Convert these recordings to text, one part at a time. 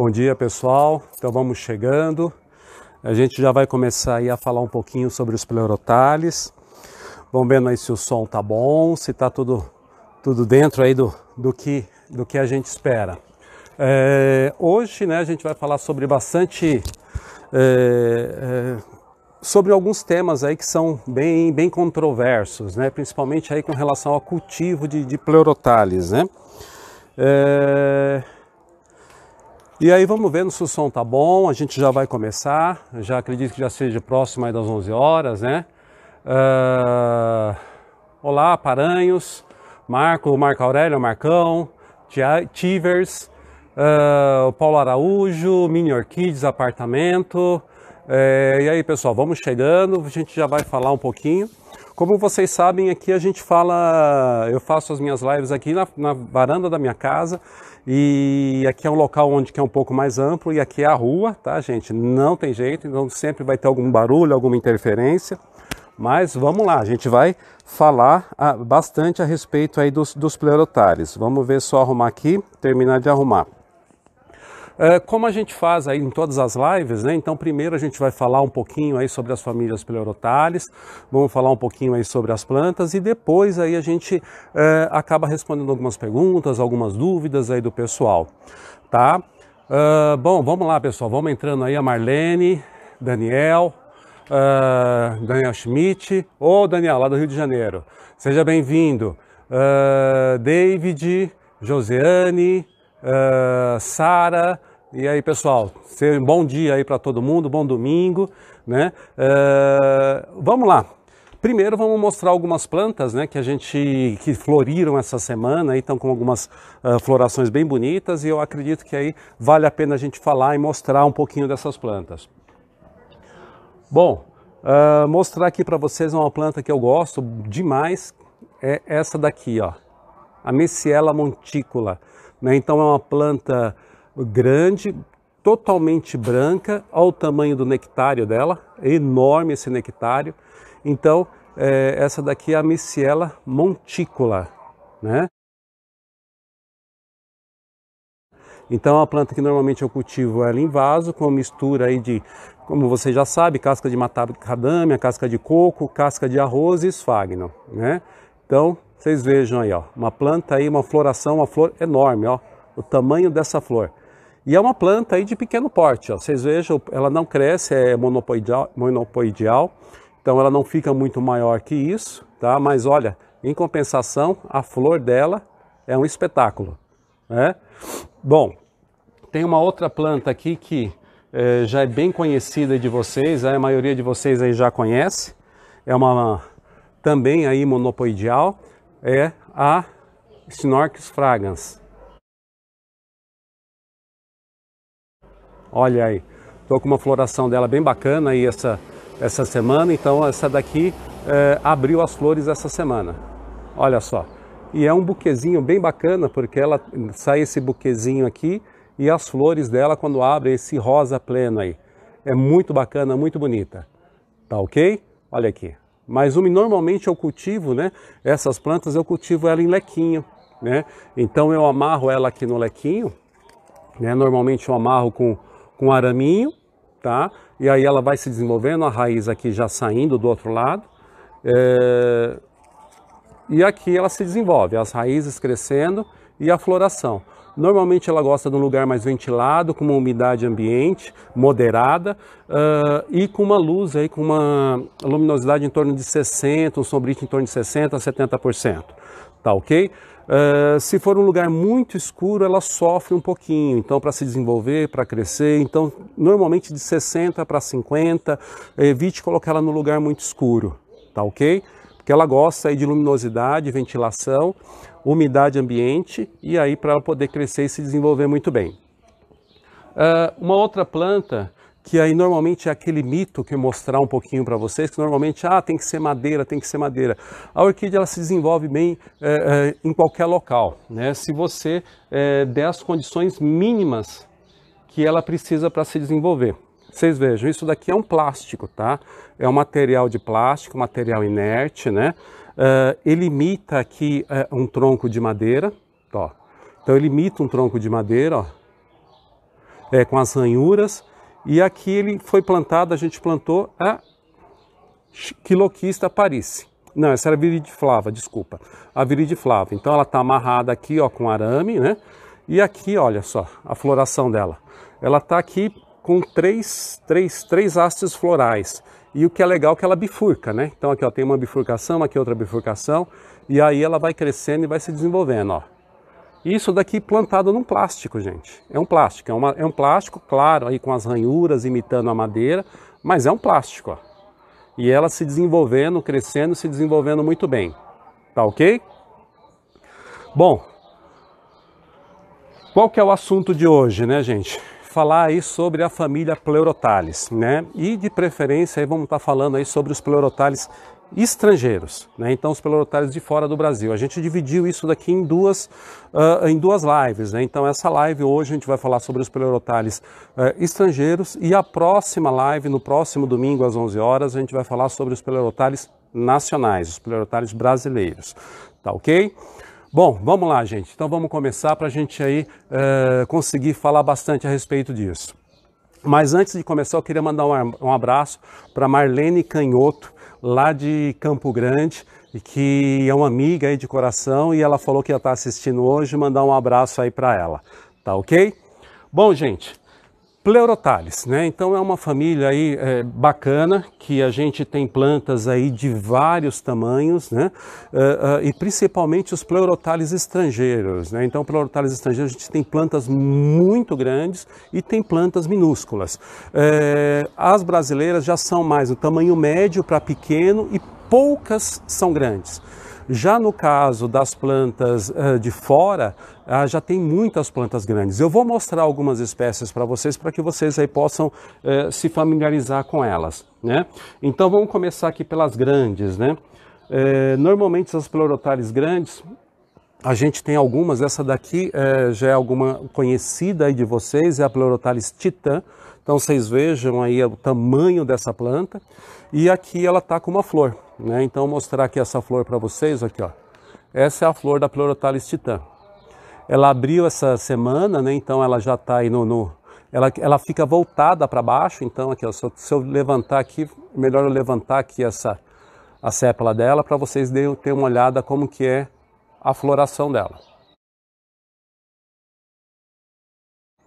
Bom dia, pessoal. Então vamos chegando. A gente já vai começar aí a falar um pouquinho sobre os Pleurothales. Vamos vendo aí se o som tá bom, se tá tudo dentro aí do que a gente espera. Hoje, né, a gente vai falar sobre sobre alguns temas aí que são bem controversos, né? Principalmente aí com relação ao cultivo de Pleurothales, né? E aí vamos vendo se o som tá bom, a gente já vai começar, já acredito que já seja próximo aí das 11 horas, né? Olá, Paranhos, Marco Aurélio, Marcão, Tivers, Paulo Araújo, Mini Orquides, apartamento. E aí, pessoal, vamos chegando, a gente já vai falar um pouquinho. Como vocês sabem, aqui a gente fala, eu faço as minhas lives aqui na varanda da minha casa, e aqui é um local onde é um pouco mais amplo, e aqui é a rua, tá, gente? Não tem jeito, então sempre vai ter algum barulho, alguma interferência, mas vamos lá, a gente vai falar bastante a respeito aí dos Pleurothales. Vamos ver, só arrumar aqui, terminar de arrumar. Como a gente faz aí em todas as lives, né? Então primeiro a gente vai falar um pouquinho aí sobre as famílias Pleurothales, vamos falar um pouquinho aí sobre as plantas e depois aí a gente acaba respondendo algumas perguntas, algumas dúvidas aí do pessoal, tá? Bom, vamos lá, pessoal, vamos entrando aí, a Marlene, Daniel Schmidt, Daniel, lá do Rio de Janeiro, seja bem-vindo, David, Josiane, Sara. E aí, pessoal, bom dia aí para todo mundo, bom domingo, né? Vamos lá. Primeiro vamos mostrar algumas plantas, né, que floriram essa semana, estão com algumas florações bem bonitas, e eu acredito que aí vale a pena a gente falar e mostrar um pouquinho dessas plantas. Bom, mostrar aqui para vocês uma planta que eu gosto demais, é essa daqui, ó, a Meciella monticula, né? Então é uma planta grande, totalmente branca, olha o tamanho do nectário dela, é enorme esse nectário. Então essa daqui é a Meciella monticula, né? Então é uma planta que normalmente eu cultivo ela em vaso, com uma mistura aí de, como você já sabe, casca de macadâmia, casca de coco, casca de arroz e esfagno, né? Então vocês vejam aí, ó, uma planta aí, uma floração, uma flor enorme, ó, o tamanho dessa flor. E é uma planta aí de pequeno porte, ó. Vocês vejam, ela não cresce, é monopoidial, então ela não fica muito maior que isso, tá? Mas olha, em compensação, a flor dela é um espetáculo, né? Bom, tem uma outra planta aqui que já é bem conhecida de vocês, a maioria de vocês aí já conhece, é uma também aí monopoidial, é a Snorchis fragans. Olha aí, estou com uma floração dela bem bacana aí essa semana, então essa daqui abriu as flores essa semana, olha só. E é um buquezinho bem bacana, porque ela sai esse buquezinho aqui e as flores dela quando abrem esse rosa pleno aí. É muito bacana, muito bonita, tá ok? Olha aqui. Mas normalmente eu cultivo, né, essas plantas eu cultivo ela em lequinho, né? Então eu amarro ela aqui no lequinho, né? Normalmente eu amarro com araminho, tá? E aí ela vai se desenvolvendo, a raiz aqui já saindo do outro lado. E aqui ela se desenvolve, as raízes crescendo e a floração. Normalmente ela gosta de um lugar mais ventilado, com uma umidade ambiente moderada e com uma luz aí, com uma luminosidade em torno de 60%, um sombrite em torno de 60% a 70%, tá ok? Se for um lugar muito escuro, ela sofre um pouquinho, então para se desenvolver, para crescer, então normalmente de 60 para 50, evite colocar ela no lugar muito escuro, tá ok? Porque ela gosta aí de luminosidade, ventilação, umidade ambiente, e aí para ela poder crescer e se desenvolver muito bem. Uma outra planta que aí normalmente é aquele mito que eu mostrar um pouquinho para vocês, que normalmente tem que ser madeira, tem que ser madeira. A orquídea ela se desenvolve bem em qualquer local, né? Se você der as condições mínimas que ela precisa para se desenvolver. Vocês vejam, isso daqui é um plástico, tá? É um material de plástico, material inerte, né? Ele imita aqui um tronco de madeira, ó. Então ele imita um tronco de madeira, ó. com as ranhuras. E aqui ele foi plantado, a gente plantou a Quiloquista Parisi. Não, essa era a viridiflava, desculpa. A viridiflava. Então ela está amarrada aqui, ó, com arame, né? E aqui, olha só, a floração dela. Ela está aqui com três hastes florais. E o que é legal é que ela bifurca, né? Então aqui, ó, tem uma bifurcação, aqui outra bifurcação. E aí ela vai crescendo e vai se desenvolvendo, ó. Isso daqui plantado num plástico, gente. É um plástico, é um plástico, claro, aí com as ranhuras imitando a madeira, mas é um plástico, ó. E ela se desenvolvendo, crescendo, se desenvolvendo muito bem. Tá ok? Bom, qual que é o assunto de hoje, né, gente? Falar aí sobre a família Pleurothales, né? E de preferência aí vamos estar falando aí sobre os Pleurothales estrangeiros, né? Então os Pleurothales de fora do Brasil. A gente dividiu isso daqui em duas lives, né? Então essa live hoje a gente vai falar sobre os Pleurothales estrangeiros e a próxima live, no próximo domingo às 11 horas, a gente vai falar sobre os Pleurothales nacionais, os Pleurothales brasileiros, tá ok? Bom, vamos lá, gente. Então vamos começar para a gente aí conseguir falar bastante a respeito disso. Mas antes de começar, eu queria mandar um abraço para Marlene Canhoto, lá de Campo Grande, que é uma amiga aí de coração e ela falou que ia estar assistindo hoje, mandar um abraço aí para ela, tá ok? Bom, gente, Pleurothales, né? Então é uma família aí bacana, que a gente tem plantas aí de vários tamanhos, né? E principalmente os Pleurothales estrangeiros, né? Então Pleurothales estrangeiros a gente tem plantas muito grandes e tem plantas minúsculas. As brasileiras já são mais o tamanho médio para pequeno e poucas são grandes. Já no caso das plantas de fora, já tem muitas plantas grandes. Eu vou mostrar algumas espécies para vocês que vocês aí possam se familiarizar com elas, né? Então vamos começar aqui pelas grandes, né? Normalmente as Pleurothales grandes, a gente tem algumas, essa daqui já é alguma conhecida aí de vocês, é a Pleurothales titã. Então vocês vejam aí o tamanho dessa planta e aqui ela está com uma flor, né? Então vou mostrar aqui essa flor para vocês, aqui ó. Essa é a flor da Pleurothales titã. Ela abriu essa semana, né? Então ela já está aí ela fica voltada para baixo, então aqui ó, se eu levantar aqui, melhor eu levantar aqui a sépala dela para vocês terem uma olhada como que é a floração dela.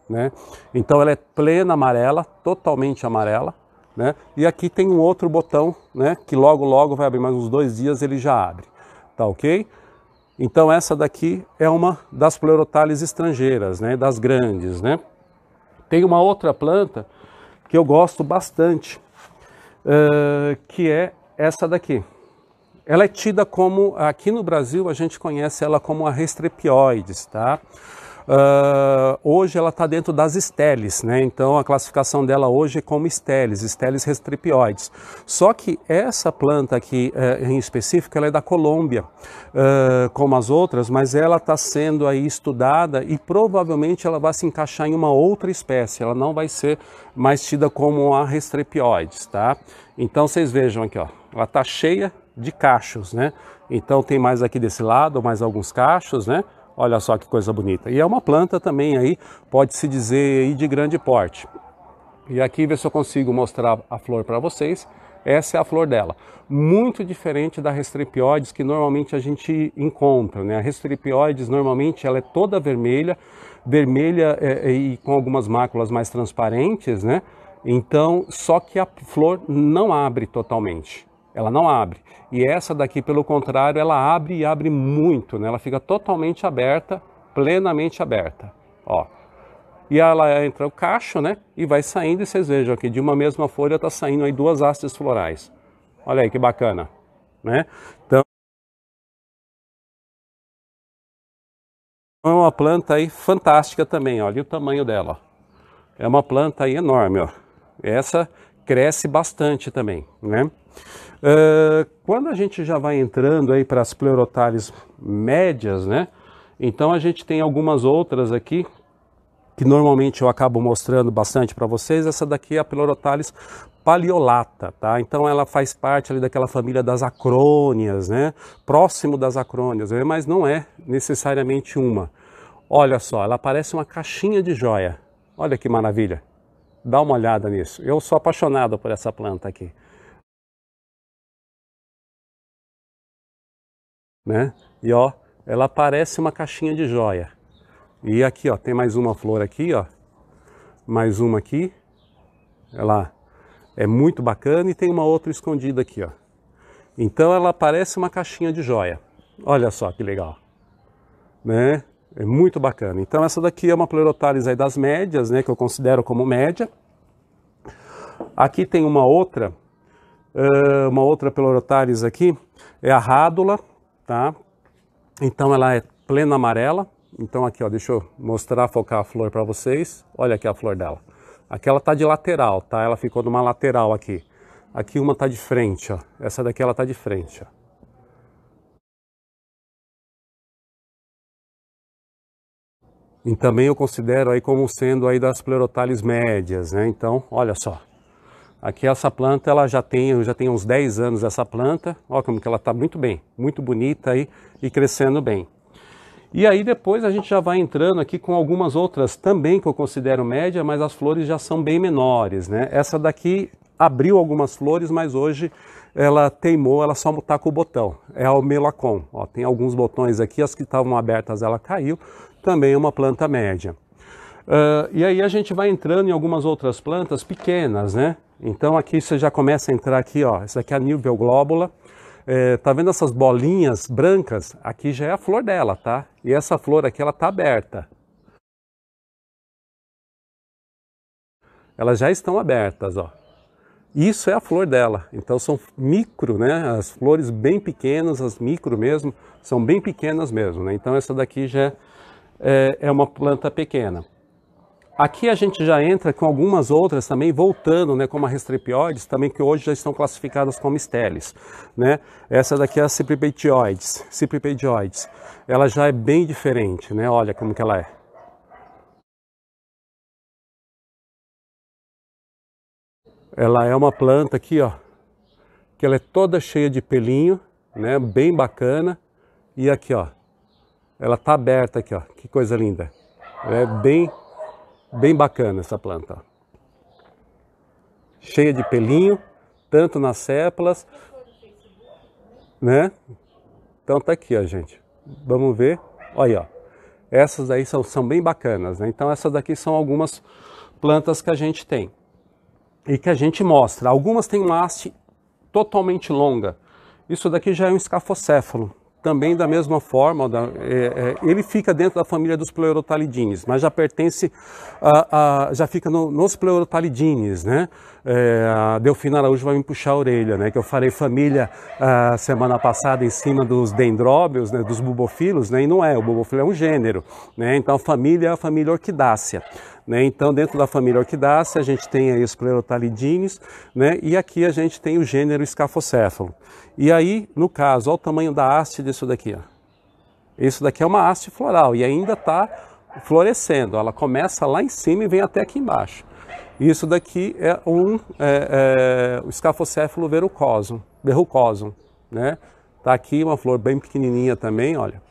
Né? Então ela é plena amarela, totalmente amarela, né? E aqui tem um outro botão, né? Que logo vai abrir, mais uns 2 dias ele já abre, tá ok? Então essa daqui é uma das Pleurothales estrangeiras, né? Das grandes, né? Tem uma outra planta que eu gosto bastante, que é essa daqui. Ela é tida como, aqui no Brasil a gente conhece ela como a Restrepioides, tá? Hoje ela está dentro das Stelis, né? Então a classificação dela hoje é como Stelis Restrepioides. Só que essa planta aqui em específico, ela é da Colômbia, como as outras, mas ela está sendo aí estudada e provavelmente ela vai se encaixar em uma outra espécie. Ela não vai ser mais tida como a Restrepioides, tá? Então vocês vejam aqui, ó, ela está cheia de cachos, né? Então tem mais aqui desse lado, mais alguns cachos, né? Olha só que coisa bonita. E é uma planta também aí, pode-se dizer aí de grande porte. E aqui, ver se eu consigo mostrar a flor para vocês. Essa é a flor dela. Muito diferente da Restrepioides que normalmente a gente encontra, né? A Restrepioides normalmente ela é toda vermelha e com algumas máculas mais transparentes, né? Então, só que a flor não abre totalmente. Ela não abre. E essa daqui, pelo contrário, ela abre e abre muito, né? Ela fica totalmente aberta, plenamente aberta, ó. E ela entra o cacho, né? E vai saindo, e vocês vejam aqui, de uma mesma folha está saindo aí 2 hastes florais. Olha aí que bacana, né? Então, é uma planta aí fantástica também, olha o tamanho dela, ó. É uma planta aí enorme, ó. Essa cresce bastante também, né? Quando a gente já vai entrando aí para as Pleurothales médias, né? Então a gente tem algumas outras aqui que normalmente eu acabo mostrando bastante para vocês. Essa daqui é a Pleurothales paleolata, tá? Então ela faz parte ali daquela família das acrônias, né? Próximo das acrônias, né? Mas não é necessariamente uma. Olha só, ela parece uma caixinha de joia. Olha que maravilha. Dá uma olhada nisso. Eu sou apaixonado por essa planta aqui. Né? E ó, ela parece uma caixinha de joia. E aqui, ó, tem mais uma flor aqui, ó. Mais uma aqui. Ela é muito bacana e tem uma outra escondida aqui, ó. Então ela parece uma caixinha de joia. Olha só que legal. Né? É muito bacana. Então essa daqui é uma Pleurotalis aí das médias, né, que eu considero como média. Aqui tem uma outra Pleurotalis aqui, é a rádula, tá? Então ela é plena amarela. Então aqui, ó, deixa eu mostrar, focar a flor para vocês. Olha aqui a flor dela. Aqui ela tá de lateral, tá? Ela ficou numa lateral aqui. Aqui uma tá de frente, ó. Essa daqui ela tá de frente, ó. E também eu considero aí como sendo aí das Pleurotalis médias, né? Então, olha só. Aqui essa planta, eu já tenho uns 10 anos essa planta. Olha como que ela está muito bem, muito bonita aí e crescendo bem. E aí depois a gente já vai entrando aqui com algumas outras também que eu considero média, mas as flores já são bem menores, né? Essa daqui abriu algumas flores, mas hoje ela teimou, ela só está com o botão. É a Melacon. Ó, tem alguns botões aqui, as que estavam abertas ela caiu. Também é uma planta média. E aí a gente vai entrando em algumas outras plantas pequenas, né? Então aqui você já começa a entrar aqui, ó. Essa aqui é a Nilbia globula. Tá vendo essas bolinhas brancas? Aqui já é a flor dela, tá? E essa flor aqui, ela tá aberta. Elas já estão abertas, ó. Isso é a flor dela. Então são micro, né? As flores bem pequenas, as micro mesmo, são bem pequenas mesmo, né? Então essa daqui já é uma planta pequena. Aqui a gente já entra com algumas outras também, voltando, né, como a Restrepioides, também que hoje já estão classificadas como steles, né? Essa daqui é a Cypripedioides. Ela já é bem diferente, né? Olha como que ela é. Ela é uma planta aqui, ó, que ela é toda cheia de pelinho, né? Bem bacana. E aqui, ó, ela tá aberta aqui, ó. Que coisa linda. É bem bacana essa planta. Ó. Cheia de pelinho, tanto nas sépalas, né? Então tá aqui, ó, gente. Vamos ver. Olha, ó. Essas aí são bem bacanas, né? Então essas daqui são algumas plantas que a gente tem. E que a gente mostra. Algumas têm uma haste totalmente longa. Isso daqui já é um escafocéfalo. Também da mesma forma, ele fica dentro da família dos Pleurotalidines, mas já pertence, já fica nos Pleurotalidines, né? A Delfina Araújo vai me puxar a orelha, né? Que eu falei família semana passada em cima dos dendróbios, né? Dos bubofilos, né? E não é, o bubofilo é um gênero, né? Então a família é a família Orquidácea. Né? Então, dentro da família Orquidácea, a gente tem aí os Pleurotalidines, né? E aqui a gente tem o gênero Escafocéfalo. E aí, no caso, olha o tamanho da haste disso daqui. Ó. Isso daqui é uma haste floral e ainda está florescendo. Ela começa lá em cima e vem até aqui embaixo. Isso daqui é o Escafocéfalo verrucosum, né? Tá aqui uma flor bem pequenininha também, olha.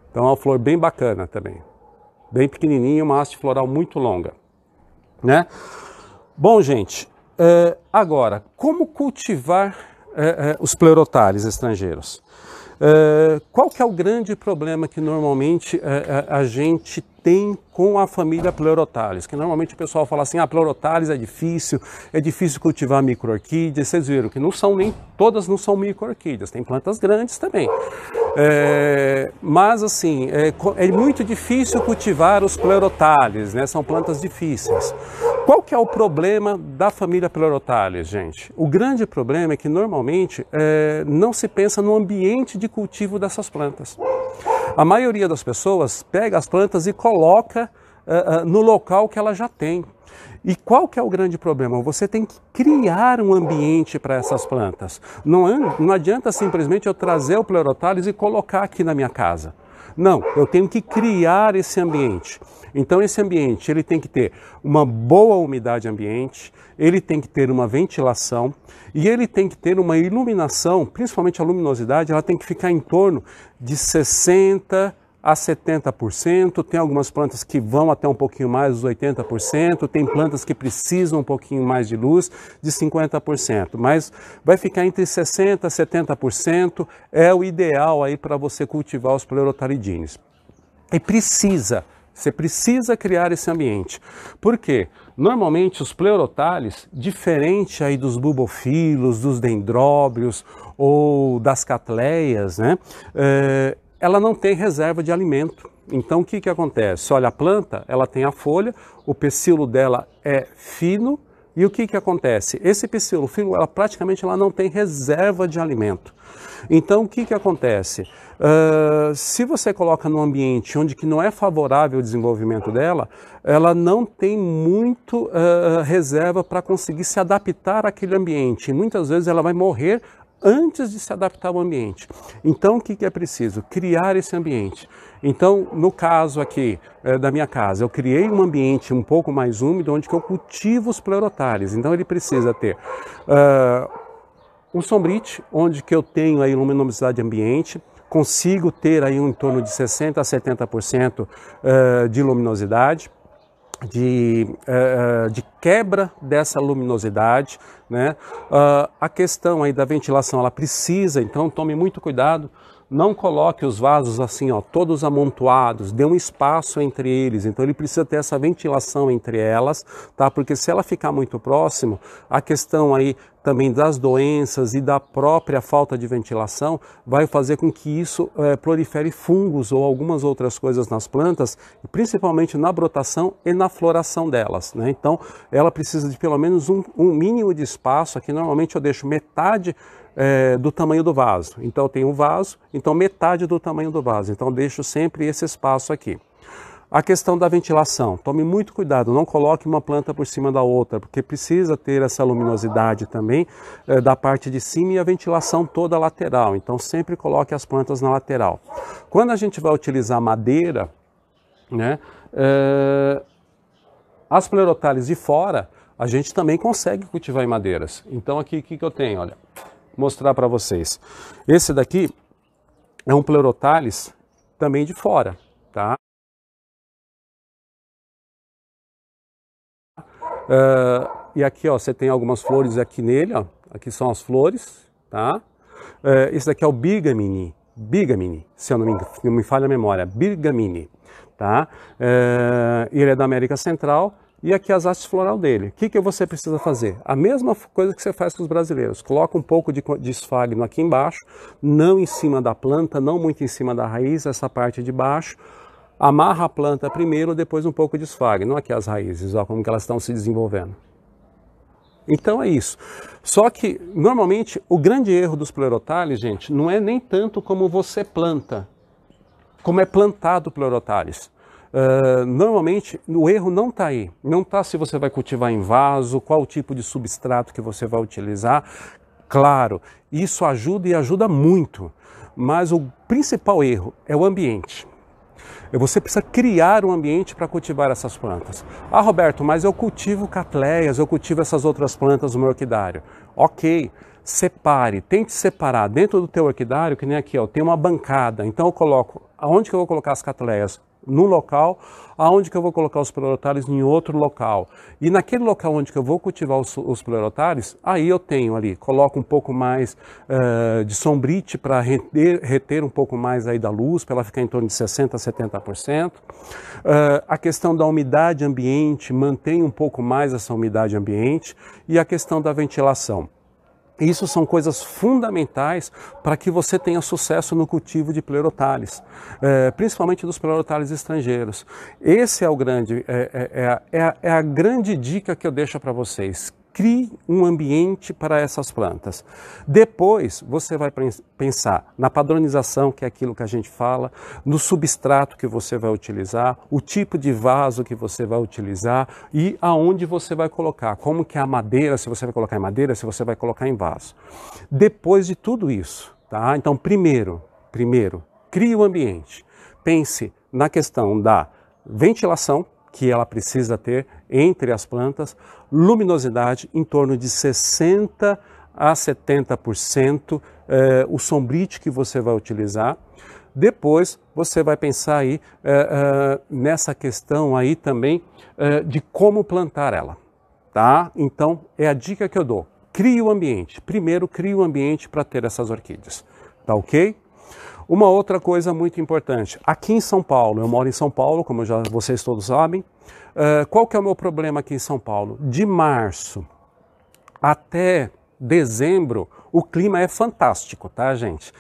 Então, é uma flor bem bacana também. Bem pequenininha, uma haste floral muito longa, né? Bom, gente, agora, como cultivar os Pleurotalis estrangeiros? Qual que é o grande problema que normalmente a gente tem com a família Pleurotalis? Que normalmente o pessoal fala assim, Pleurotalis é difícil cultivar micro-orquídeas. Vocês viram que todas não são micro-orquídeas, tem plantas grandes também. Mas assim, é muito difícil cultivar os Pleurotalis, né? São plantas difíceis. Qual que é o problema da família Pleurotalis, gente? O grande problema é que normalmente não se pensa no ambiente de cultivo dessas plantas. A maioria das pessoas pega as plantas e coloca no local que ela já tem. E qual que é o grande problema? Você tem que criar um ambiente para essas plantas. Não adianta simplesmente eu trazer o Pleurotalis e colocar aqui na minha casa. Não, eu tenho que criar esse ambiente. Então esse ambiente ele tem que ter uma boa umidade ambiente, ele tem que ter uma ventilação e ele tem que ter uma iluminação, principalmente a luminosidade, ela tem que ficar em torno de 60 a 70%, tem algumas plantas que vão até um pouquinho mais, os 80%, tem plantas que precisam um pouquinho mais de luz, de 50%, mas vai ficar entre 60% e 70%, é o ideal aí para você cultivar os Pleurotaridines. E você precisa criar esse ambiente. Por quê? Normalmente os Pleurotales, diferente aí dos bulbofilos, dos dendróbios ou das catleias, né? Ela não tem reserva de alimento. Então o que que acontece? Olha, a planta, ela tem a folha, o pecíolo dela é fino, e o que que acontece? Esse pecíolo fino, ela praticamente não tem reserva de alimento. Então o que que acontece? Se você coloca num ambiente onde que não é favorável o desenvolvimento dela, ela não tem muito reserva para conseguir se adaptar àquele ambiente. E muitas vezes ela vai morrer antes de se adaptar ao ambiente. Então o que que é preciso? Criar esse ambiente. Então, no caso aqui da minha casa, eu criei um ambiente um pouco mais úmido, onde que eu cultivo os Pleurotales. Então ele precisa ter um sombrite, onde que eu tenho aí luminosidade ambiente, consigo ter aí em torno de 60% a 70% de luminosidade, de quebra dessa luminosidade, né? A questão aí da ventilação, ela precisa, então tome muito cuidado. Não coloque os vasos assim, ó, todos amontoados, dê um espaço entre eles. Então ele precisa ter essa ventilação entre elas, tá? Porque se ela ficar muito próximo, a questão aí também das doenças e da própria falta de ventilação vai fazer com que isso prolifere fungos ou algumas outras coisas nas plantas, principalmente na brotação e na floração delas, né? Então ela precisa de pelo menos um mínimo de espaço. Aqui normalmente eu deixo metade do tamanho do vaso. Então eu tenho um vaso, então metade do tamanho do vaso. Então eu deixo sempre esse espaço aqui. A questão da ventilação, tome muito cuidado, não coloque uma planta por cima da outra, porque precisa ter essa luminosidade também da parte de cima e a ventilação toda lateral. Então sempre coloque as plantas na lateral. Quando a gente vai utilizar madeira, né, as Pleurotales de fora, a gente também consegue cultivar em madeiras. Então aqui o que eu tenho, olha, mostrar para vocês. Esse daqui é um Pleurotales também de fora, tá? E aqui, ó, você tem algumas flores aqui nele, ó. Aqui são as flores, tá? Esse daqui é o Bigamini, se eu não me falha a memória, Bigamini, tá? Ele é da América Central. E aqui as hastes floral dele. O que você precisa fazer? A mesma coisa que você faz com os brasileiros. Coloca um pouco de esfagno aqui embaixo, não em cima da planta, não muito em cima da raiz, essa parte de baixo. Amarra a planta primeiro, depois um pouco de esfagno. Aqui as raízes, ó, como que elas estão se desenvolvendo. Então é isso. Só que, normalmente, o grande erro dos Pleurotales, gente, não é nem tanto como você planta, como é plantado o Pleurotales. Normalmente o erro não está aí, não está se você vai cultivar em vaso, qual tipo de substrato que você vai utilizar. Claro, isso ajuda e ajuda muito, mas o principal erro é o ambiente. Você precisa criar um ambiente para cultivar essas plantas. Ah, Roberto, mas eu cultivo catleias, eu cultivo essas outras plantas no meu orquidário. Ok, separe, tente separar dentro do teu orquidário, que nem aqui, ó, tem uma bancada. Então eu coloco, aonde que eu vou colocar as catleias? Num local, aonde que eu vou colocar os Pleurotales em outro local. E naquele local onde que eu vou cultivar os Pleurotales, aí eu tenho ali, coloco um pouco mais de sombrite para reter um pouco mais aí da luz, para ela ficar em torno de 60% a 70%. A questão da umidade ambiente, mantém um pouco mais essa umidade ambiente. E a questão da ventilação. Isso são coisas fundamentais para que você tenha sucesso no cultivo de Pleurotales, principalmente dos Pleurotales estrangeiros. Esse é o grande, é a grande dica que eu deixo para vocês. Crie um ambiente para essas plantas. Depois você vai pensar na padronização, que é aquilo que a gente fala, no substrato que você vai utilizar, o tipo de vaso que você vai utilizar e aonde você vai colocar. Como que é a madeira, se você vai colocar em madeira, se você vai colocar em vaso. Depois de tudo isso, tá? Então primeiro, crie o ambiente. Pense na questão da ventilação, que ela precisa ter entre as plantas, luminosidade em torno de 60% a 70% o sombrite que você vai utilizar. Depois você vai pensar aí nessa questão aí também de como plantar ela, tá? Então é a dica que eu dou. Crie o ambiente. Primeiro crie o ambiente para ter essas orquídeas, tá ok? Uma outra coisa muito importante, aqui em São Paulo, eu moro em São Paulo, como já vocês todos sabem, qual que é o meu problema aqui em São Paulo? De março até dezembro, o clima é fantástico, tá, gente?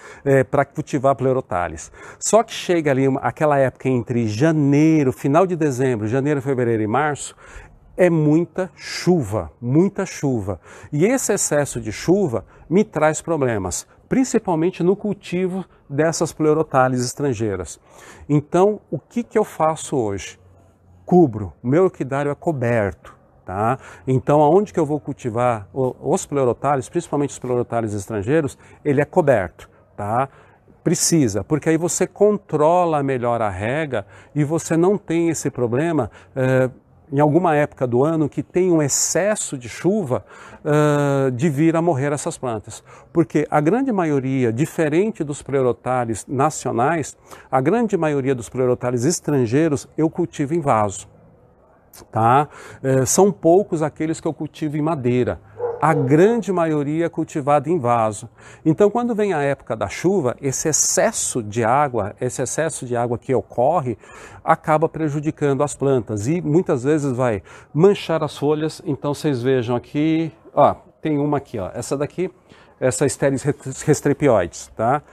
Para cultivar Pleurothales. Só que chega ali aquela época entre janeiro, final de dezembro, janeiro, fevereiro e março, é muita chuva, muita chuva. E esse excesso de chuva me traz problemas, principalmente no cultivo dessas Pleurothales estrangeiras. Então, o que eu faço hoje? Cubro, o meu orquidário é coberto. Tá? Então, aonde que eu vou cultivar os Pleurothales, principalmente os Pleurothales estrangeiros, ele é coberto, tá? Precisa, porque aí você controla melhor a rega e você não tem esse problema em alguma época do ano que tem um excesso de chuva de vir a morrer essas plantas. Porque a grande maioria, diferente dos Pleurothales nacionais, a grande maioria dos Pleurothales estrangeiros eu cultivo em vaso. Tá? São poucos aqueles que eu cultivo em madeira, a grande maioria é cultivada em vaso. Então, quando vem a época da chuva, esse excesso de água que ocorre, acaba prejudicando as plantas e muitas vezes vai manchar as folhas. Então, vocês vejam aqui, ó, tem uma aqui, ó, essa daqui, essa Stelis restrepioides, tá?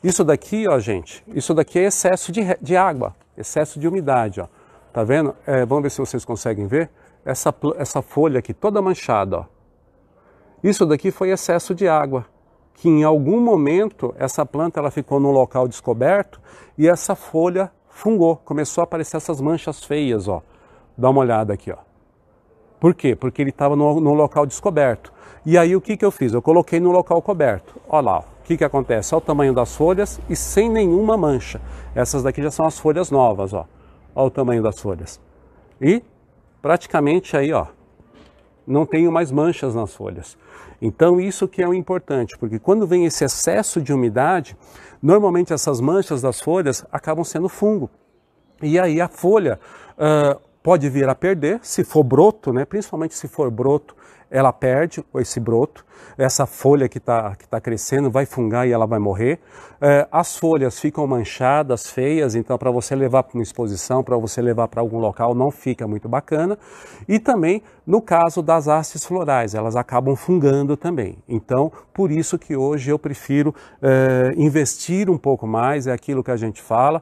Isso daqui, ó, gente, isso daqui é excesso de água, excesso de umidade, ó. Tá vendo? Vamos ver se vocês conseguem ver. Essa folha aqui toda manchada, ó. Isso daqui foi excesso de água, que em algum momento essa planta ela ficou num local descoberto e essa folha fungou, começou a aparecer essas manchas feias, ó. Dá uma olhada aqui, ó. Por quê? Porque ele estava no local descoberto. E aí o que eu fiz? Eu coloquei no local coberto. Olha lá, ó. O que acontece? Olha o tamanho das folhas e sem nenhuma mancha. Essas daqui já são as folhas novas, ó. Olha o tamanho das folhas. E praticamente aí, ó, não tenho mais manchas nas folhas. Então isso que é o importante, porque quando vem esse excesso de umidade, normalmente essas manchas das folhas acabam sendo fungo. E aí a folha pode vir a perder, se for broto, né? Principalmente se for broto, ela perde esse broto. Essa folha que tá crescendo vai fungar e ela vai morrer. As folhas ficam manchadas, feias, então para você levar para uma exposição, para você levar para algum local, não fica muito bacana. E também no caso das hastes florais, elas acabam fungando também. Então, por isso que hoje eu prefiro investir um pouco mais, é aquilo que a gente fala.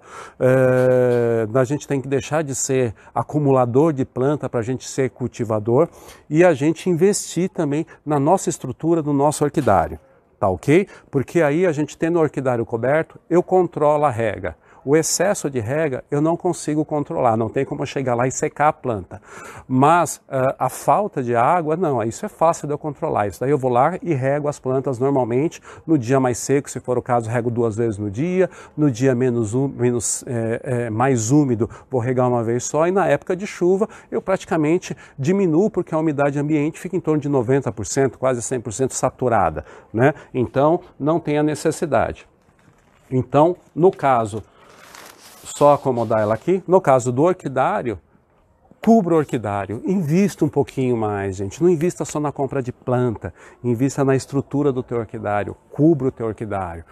A gente tem que deixar de ser acumulador de planta para a gente ser cultivador e a gente investir também na nossa estrutura do nosso orquidário, tá ok? Porque aí a gente tendo o orquidário coberto, eu controlo a rega. O excesso de rega eu não consigo controlar, não tem como eu chegar lá e secar a planta. Mas a falta de água, não, isso é fácil de eu controlar. Isso daí eu vou lá e rego as plantas normalmente, no dia mais seco, se for o caso, rego 2 vezes no dia, no dia mais úmido, vou regar uma vez só, e na época de chuva eu praticamente diminuo, porque a umidade ambiente fica em torno de 90%, quase 100% saturada, né? Então não tem a necessidade. Então, no caso, só acomodar ela aqui. No caso do orquidário, cubra o orquidário, invista um pouquinho mais, gente. Não invista só na compra de planta, invista na estrutura do teu orquidário, cubra o teu orquidário.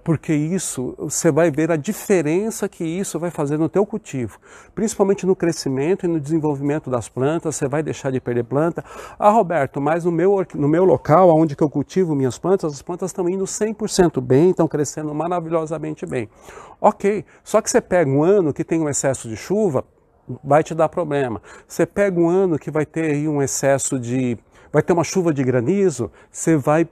Porque isso, você vai ver a diferença que isso vai fazer no teu cultivo. Principalmente no crescimento e no desenvolvimento das plantas, você vai deixar de perder planta. Ah, Roberto, mas no meu local, onde que eu cultivo minhas plantas, as plantas estão indo 100% bem, estão crescendo maravilhosamente bem. Ok, só que você pega um ano que tem um excesso de chuva, vai te dar problema. Você pega um ano que vai ter aí um excesso vai ter uma chuva de granizo, você vai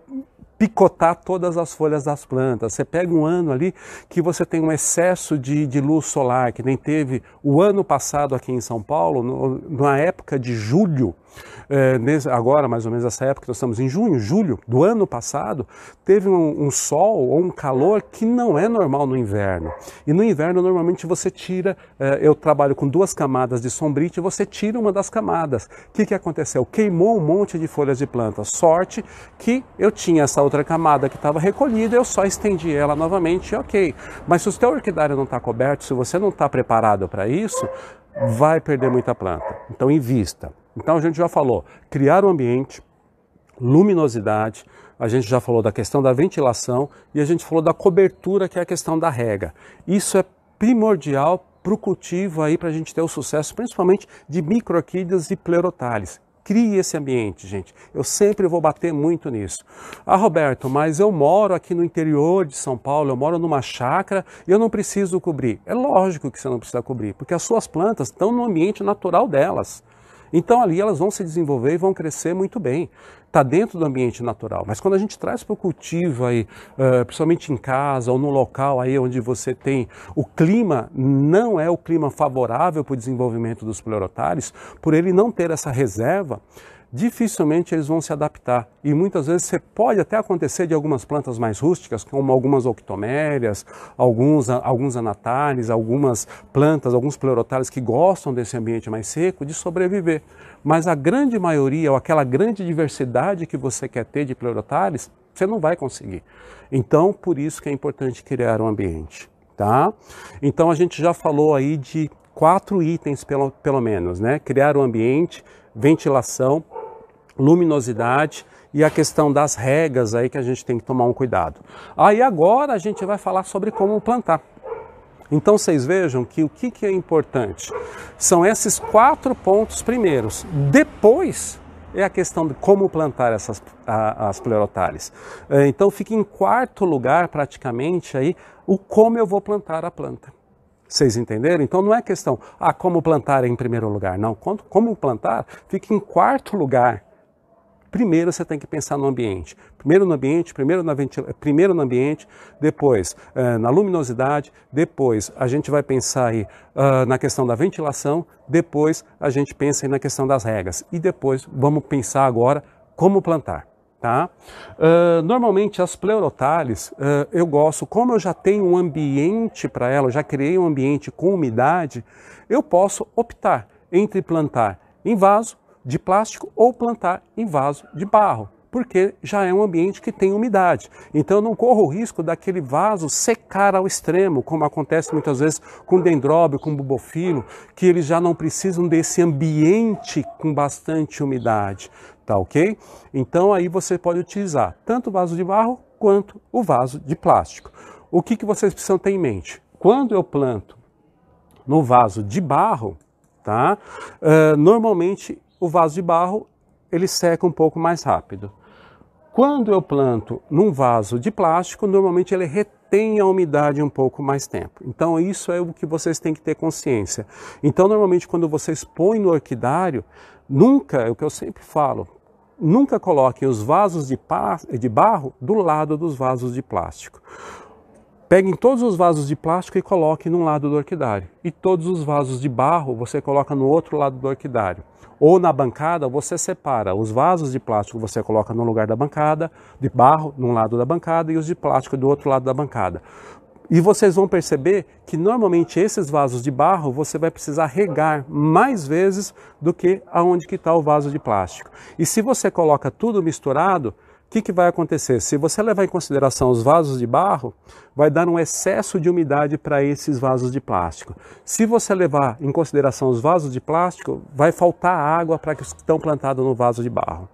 picotar todas as folhas das plantas. Você pega um ano ali que você tem um excesso de luz solar, que nem teve o ano passado aqui em São Paulo, na época de julho, Agora, mais ou menos nessa época, nós estamos em junho, julho do ano passado, teve um sol ou um calor que não é normal no inverno. E no inverno, normalmente, você tira, eu trabalho com 2 camadas de sombrite, você tira uma das camadas. O que aconteceu? Queimou um monte de folhas de planta. Sorte que eu tinha essa outra camada que estava recolhida, eu só estendi ela novamente, ok. Mas se o seu orquidário não está coberto, se você não está preparado para isso, vai perder muita planta. Então invista. Então a gente já falou, criar um ambiente, luminosidade, a gente já falou da questão da ventilação e a gente falou da cobertura, que é a questão da rega. Isso é primordial para o cultivo aí, para a gente ter o sucesso, principalmente de micro-orquídeas e pleurotales. Crie esse ambiente, gente. Eu sempre vou bater muito nisso. Ah, Roberto, mas eu moro aqui no interior de São Paulo, eu moro numa chácara e eu não preciso cobrir. É lógico que você não precisa cobrir, porque as suas plantas estão no ambiente natural delas. Então ali elas vão se desenvolver e vão crescer muito bem. Está dentro do ambiente natural. Mas quando a gente traz para o cultivo aí, principalmente em casa ou no local aí onde você tem o clima, não é o clima favorável para o desenvolvimento dos pleurotários, por ele não ter essa reserva, dificilmente eles vão se adaptar. E muitas vezes pode até acontecer de algumas plantas mais rústicas, como algumas octomérias, alguns anatares, algumas plantas, alguns pleurotários que gostam desse ambiente mais seco, de sobreviver. Mas a grande maioria, ou aquela grande diversidade que você quer ter de pleurotários, você não vai conseguir. Então, por isso que é importante criar um ambiente, tá? Então, a gente já falou aí de 4 itens, pelo menos, né? Criar um ambiente, ventilação, luminosidade e a questão das regas aí que a gente tem que tomar um cuidado. Aí agora a gente vai falar sobre como plantar. Então vocês vejam que o que é importante são esses 4 pontos primeiros. Depois é a questão de como plantar as pleurotárias. Então fica em 4º lugar praticamente aí o como eu vou plantar a planta. Vocês entenderam? Então não é questão, como plantar em primeiro lugar. Não, como plantar fica em 4º lugar. Primeiro você tem que pensar no ambiente. Primeiro no ambiente, depois na luminosidade, depois a gente vai pensar aí na questão da ventilação, depois a gente pensa aí na questão das regas e depois vamos pensar agora como plantar. Tá? Normalmente as pleurotales, eu gosto, como eu já tenho um ambiente para ela, eu já criei um ambiente com umidade, eu posso optar entre plantar em vaso de plástico ou plantar em vaso de barro, porque já é um ambiente que tem umidade. Então eu não corro o risco daquele vaso secar ao extremo, como acontece muitas vezes com dendróbio, com bulbofilo, que eles já não precisam desse ambiente com bastante umidade. Tá ok? Então aí você pode utilizar tanto o vaso de barro quanto o vaso de plástico. O que vocês precisam ter em mente? Quando eu planto no vaso de barro, tá? Normalmente o vaso de barro ele seca um pouco mais rápido. Quando eu planto num vaso de plástico, normalmente ele retém a umidade um pouco mais tempo. Então isso é o que vocês têm que ter consciência. Então normalmente quando vocês põem no orquidário, nunca, é o que eu sempre falo, nunca coloquem os vasos de barro do lado dos vasos de plástico. Peguem todos os vasos de plástico e coloquem num lado do orquidário. E todos os vasos de barro você coloca no outro lado do orquidário. Ou na bancada você separa. Os vasos de plástico você coloca no lugar da bancada, de barro num lado da bancada e os de plástico do outro lado da bancada. E vocês vão perceber que normalmente esses vasos de barro você vai precisar regar mais vezes do que aonde que está o vaso de plástico. E se você coloca tudo misturado, o que vai acontecer? Se você levar em consideração os vasos de barro, vai dar um excesso de umidade para esses vasos de plástico. Se você levar em consideração os vasos de plástico, vai faltar água para os que estão plantados no vaso de barro.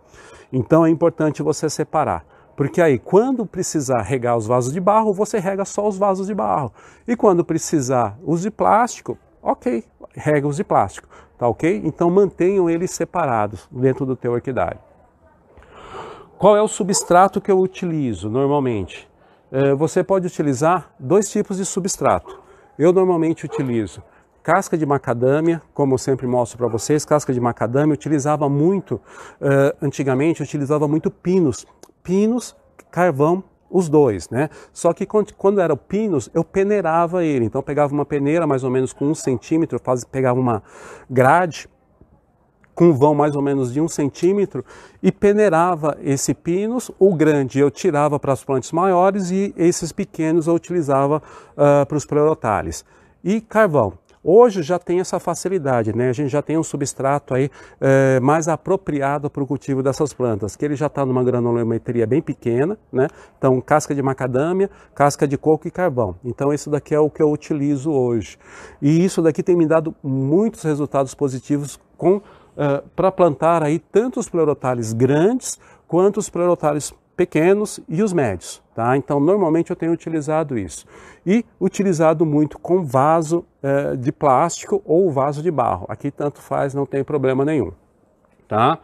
Então é importante você separar. Porque aí, quando precisar regar os vasos de barro, você rega só os vasos de barro. E quando precisar os de plástico, ok, rega os de plástico, tá ok? Então mantenham eles separados dentro do teu orquidário. Qual é o substrato que eu utilizo normalmente? Você pode utilizar 2 tipos de substrato. Eu normalmente utilizo casca de macadâmia, como eu sempre mostro para vocês, casca de macadâmia, utilizava muito, antigamente utilizava muito pinos. Pinos, carvão, os 2, né? Só que quando era o pinos, eu peneirava ele. Então eu pegava uma peneira mais ou menos com 1 centímetro, pegava uma grade com vão mais ou menos de 1 centímetro, e peneirava esse pinus. O grande eu tirava para as plantas maiores e esses pequenos eu utilizava para os pleurotales. E carvão. Hoje já tem essa facilidade, né? A gente já tem um substrato aí mais apropriado para o cultivo dessas plantas, que ele já está numa granulometria bem pequena, né? Então, casca de macadâmia, casca de coco e carvão. Então, isso daqui é o que eu utilizo hoje. E isso daqui tem me dado muitos resultados positivos para plantar aí tanto os pleurotales grandes quanto os pleurotales pequenos e os médios, tá? Então, normalmente eu tenho utilizado isso. E utilizado muito com vaso de plástico ou vaso de barro. Aqui tanto faz, não tem problema nenhum, tá?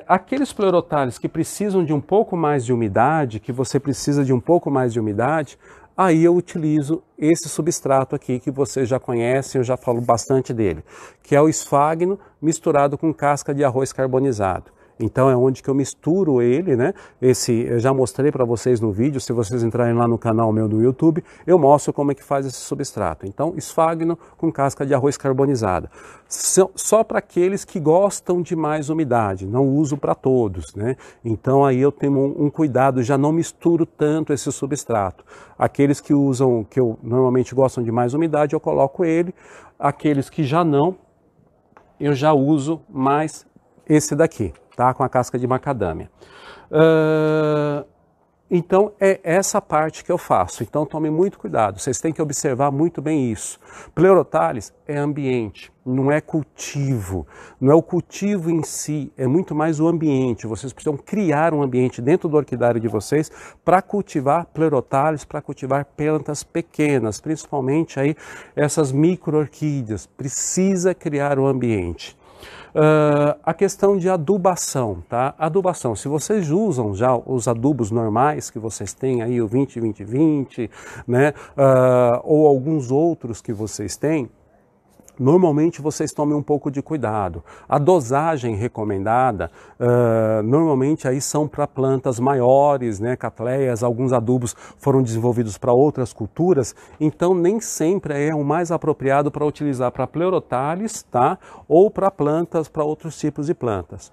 Aqueles pleurotales que precisam de um pouco mais de umidade, que você precisa de um pouco mais de umidade, aí eu utilizo esse substrato aqui que vocês já conhecem, eu já falo bastante dele, que é o esfagno misturado com casca de arroz carbonizado. Então é onde que eu misturo ele, né? Eu já mostrei para vocês no vídeo, se vocês entrarem lá no canal meu do YouTube, eu mostro como é que faz esse substrato. Então, esfagno com casca de arroz carbonizada. Só para aqueles que gostam de mais umidade, não uso para todos, né? Então aí eu tenho um cuidado, já não misturo tanto esse substrato. Aqueles que usam, que eu normalmente gostam de mais umidade, eu coloco ele. Aqueles que já não, eu já uso mais esse daqui, tá? Com a casca de macadâmia. Então é essa parte que eu faço. Então tome muito cuidado, vocês têm que observar muito bem isso. Pleurotales é ambiente, não é cultivo. Não é o cultivo em si, é muito mais o ambiente. Vocês precisam criar um ambiente dentro do orquidário de vocês para cultivar pleurotales, para cultivar plantas pequenas, principalmente aí essas micro-orquídeas. Precisa criar um ambiente. A questão de adubação, tá? Adubação, se vocês usam já os adubos normais que vocês têm aí, o 20-20-20, né? Ou alguns outros que vocês têm, normalmente vocês tomem um pouco de cuidado. A dosagem recomendada, normalmente aí são para plantas maiores, né, catleias, alguns adubos foram desenvolvidos para outras culturas, então nem sempre é o mais apropriado para utilizar para pleurotales, tá? Ou para plantas, para outros tipos de plantas.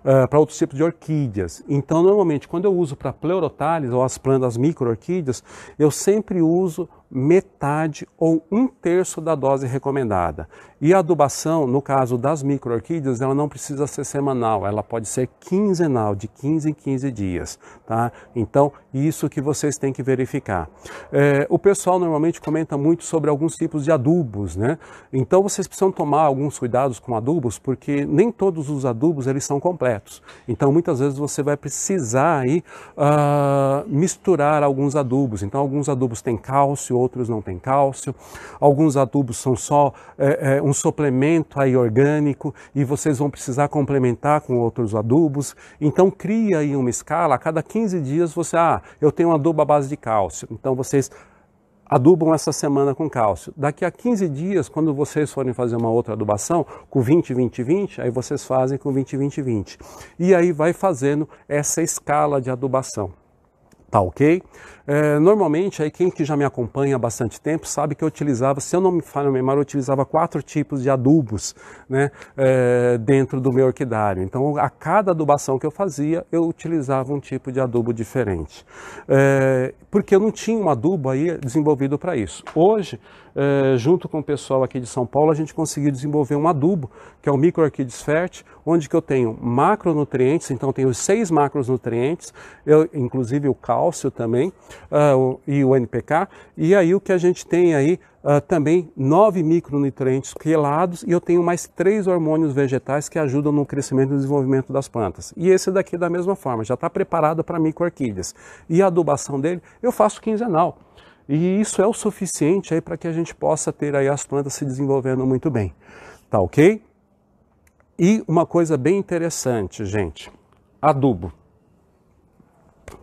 Para outros tipos de orquídeas. Então, normalmente, quando eu uso para pleurotales ou as plantas micro-orquídeas, eu sempre uso metade ou 1/3 da dose recomendada. E a adubação, no caso das micro-orquídeas, ela não precisa ser semanal, ela pode ser quinzenal, de 15 em 15 dias. Tá? Então, isso que vocês têm que verificar. O pessoal normalmente comenta muito sobre alguns tipos de adubos, né? Então, vocês precisam tomar alguns cuidados com adubos, porque nem todos os adubos eles são completos. Então, muitas vezes você vai precisar aí, misturar alguns adubos. Então, alguns adubos têm cálcio, outros não têm cálcio. Alguns adubos são só um suplemento aí orgânico e vocês vão precisar complementar com outros adubos. Então, cria aí uma escala. A cada 15 dias você, eu tenho um adubo à base de cálcio. Então, vocês adubam essa semana com cálcio. Daqui a 15 dias, quando vocês forem fazer uma outra adubação, com 20-20-20, aí vocês fazem com 20-20-20. E aí vai fazendo essa escala de adubação. Tá ok? Normalmente, aí quem que já me acompanha há bastante tempo sabe que eu utilizava, se eu não me falho a memória, eu utilizava 4 tipos de adubos, né, dentro do meu orquidário. Então, a cada adubação que eu fazia, eu utilizava um tipo de adubo diferente. Porque eu não tinha um adubo aí desenvolvido para isso. Hoje, junto com o pessoal aqui de São Paulo, a gente conseguiu desenvolver um adubo, que é o Micro-Orquídeas Fert, onde que eu tenho macronutrientes, então eu tenho 6 macronutrientes, inclusive o cálcio também, e o NPK, e aí o que a gente tem aí também 9 micronutrientes quelados, e eu tenho mais 3 hormônios vegetais que ajudam no crescimento e desenvolvimento das plantas. E esse daqui da mesma forma, já está preparado para micro-orquídeas. E a adubação dele eu faço quinzenal. E isso é o suficiente aí para que a gente possa ter aí as plantas se desenvolvendo muito bem. Tá ok? E uma coisa bem interessante, gente, adubo.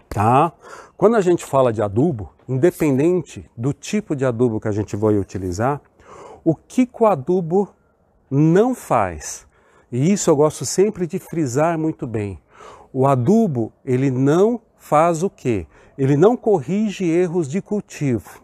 Tá? Quando a gente fala de adubo, independente do tipo de adubo que a gente vai utilizar, o que o adubo não faz, e isso eu gosto sempre de frisar muito bem, o adubo, ele não faz o quê? Ele não corrige erros de cultivo,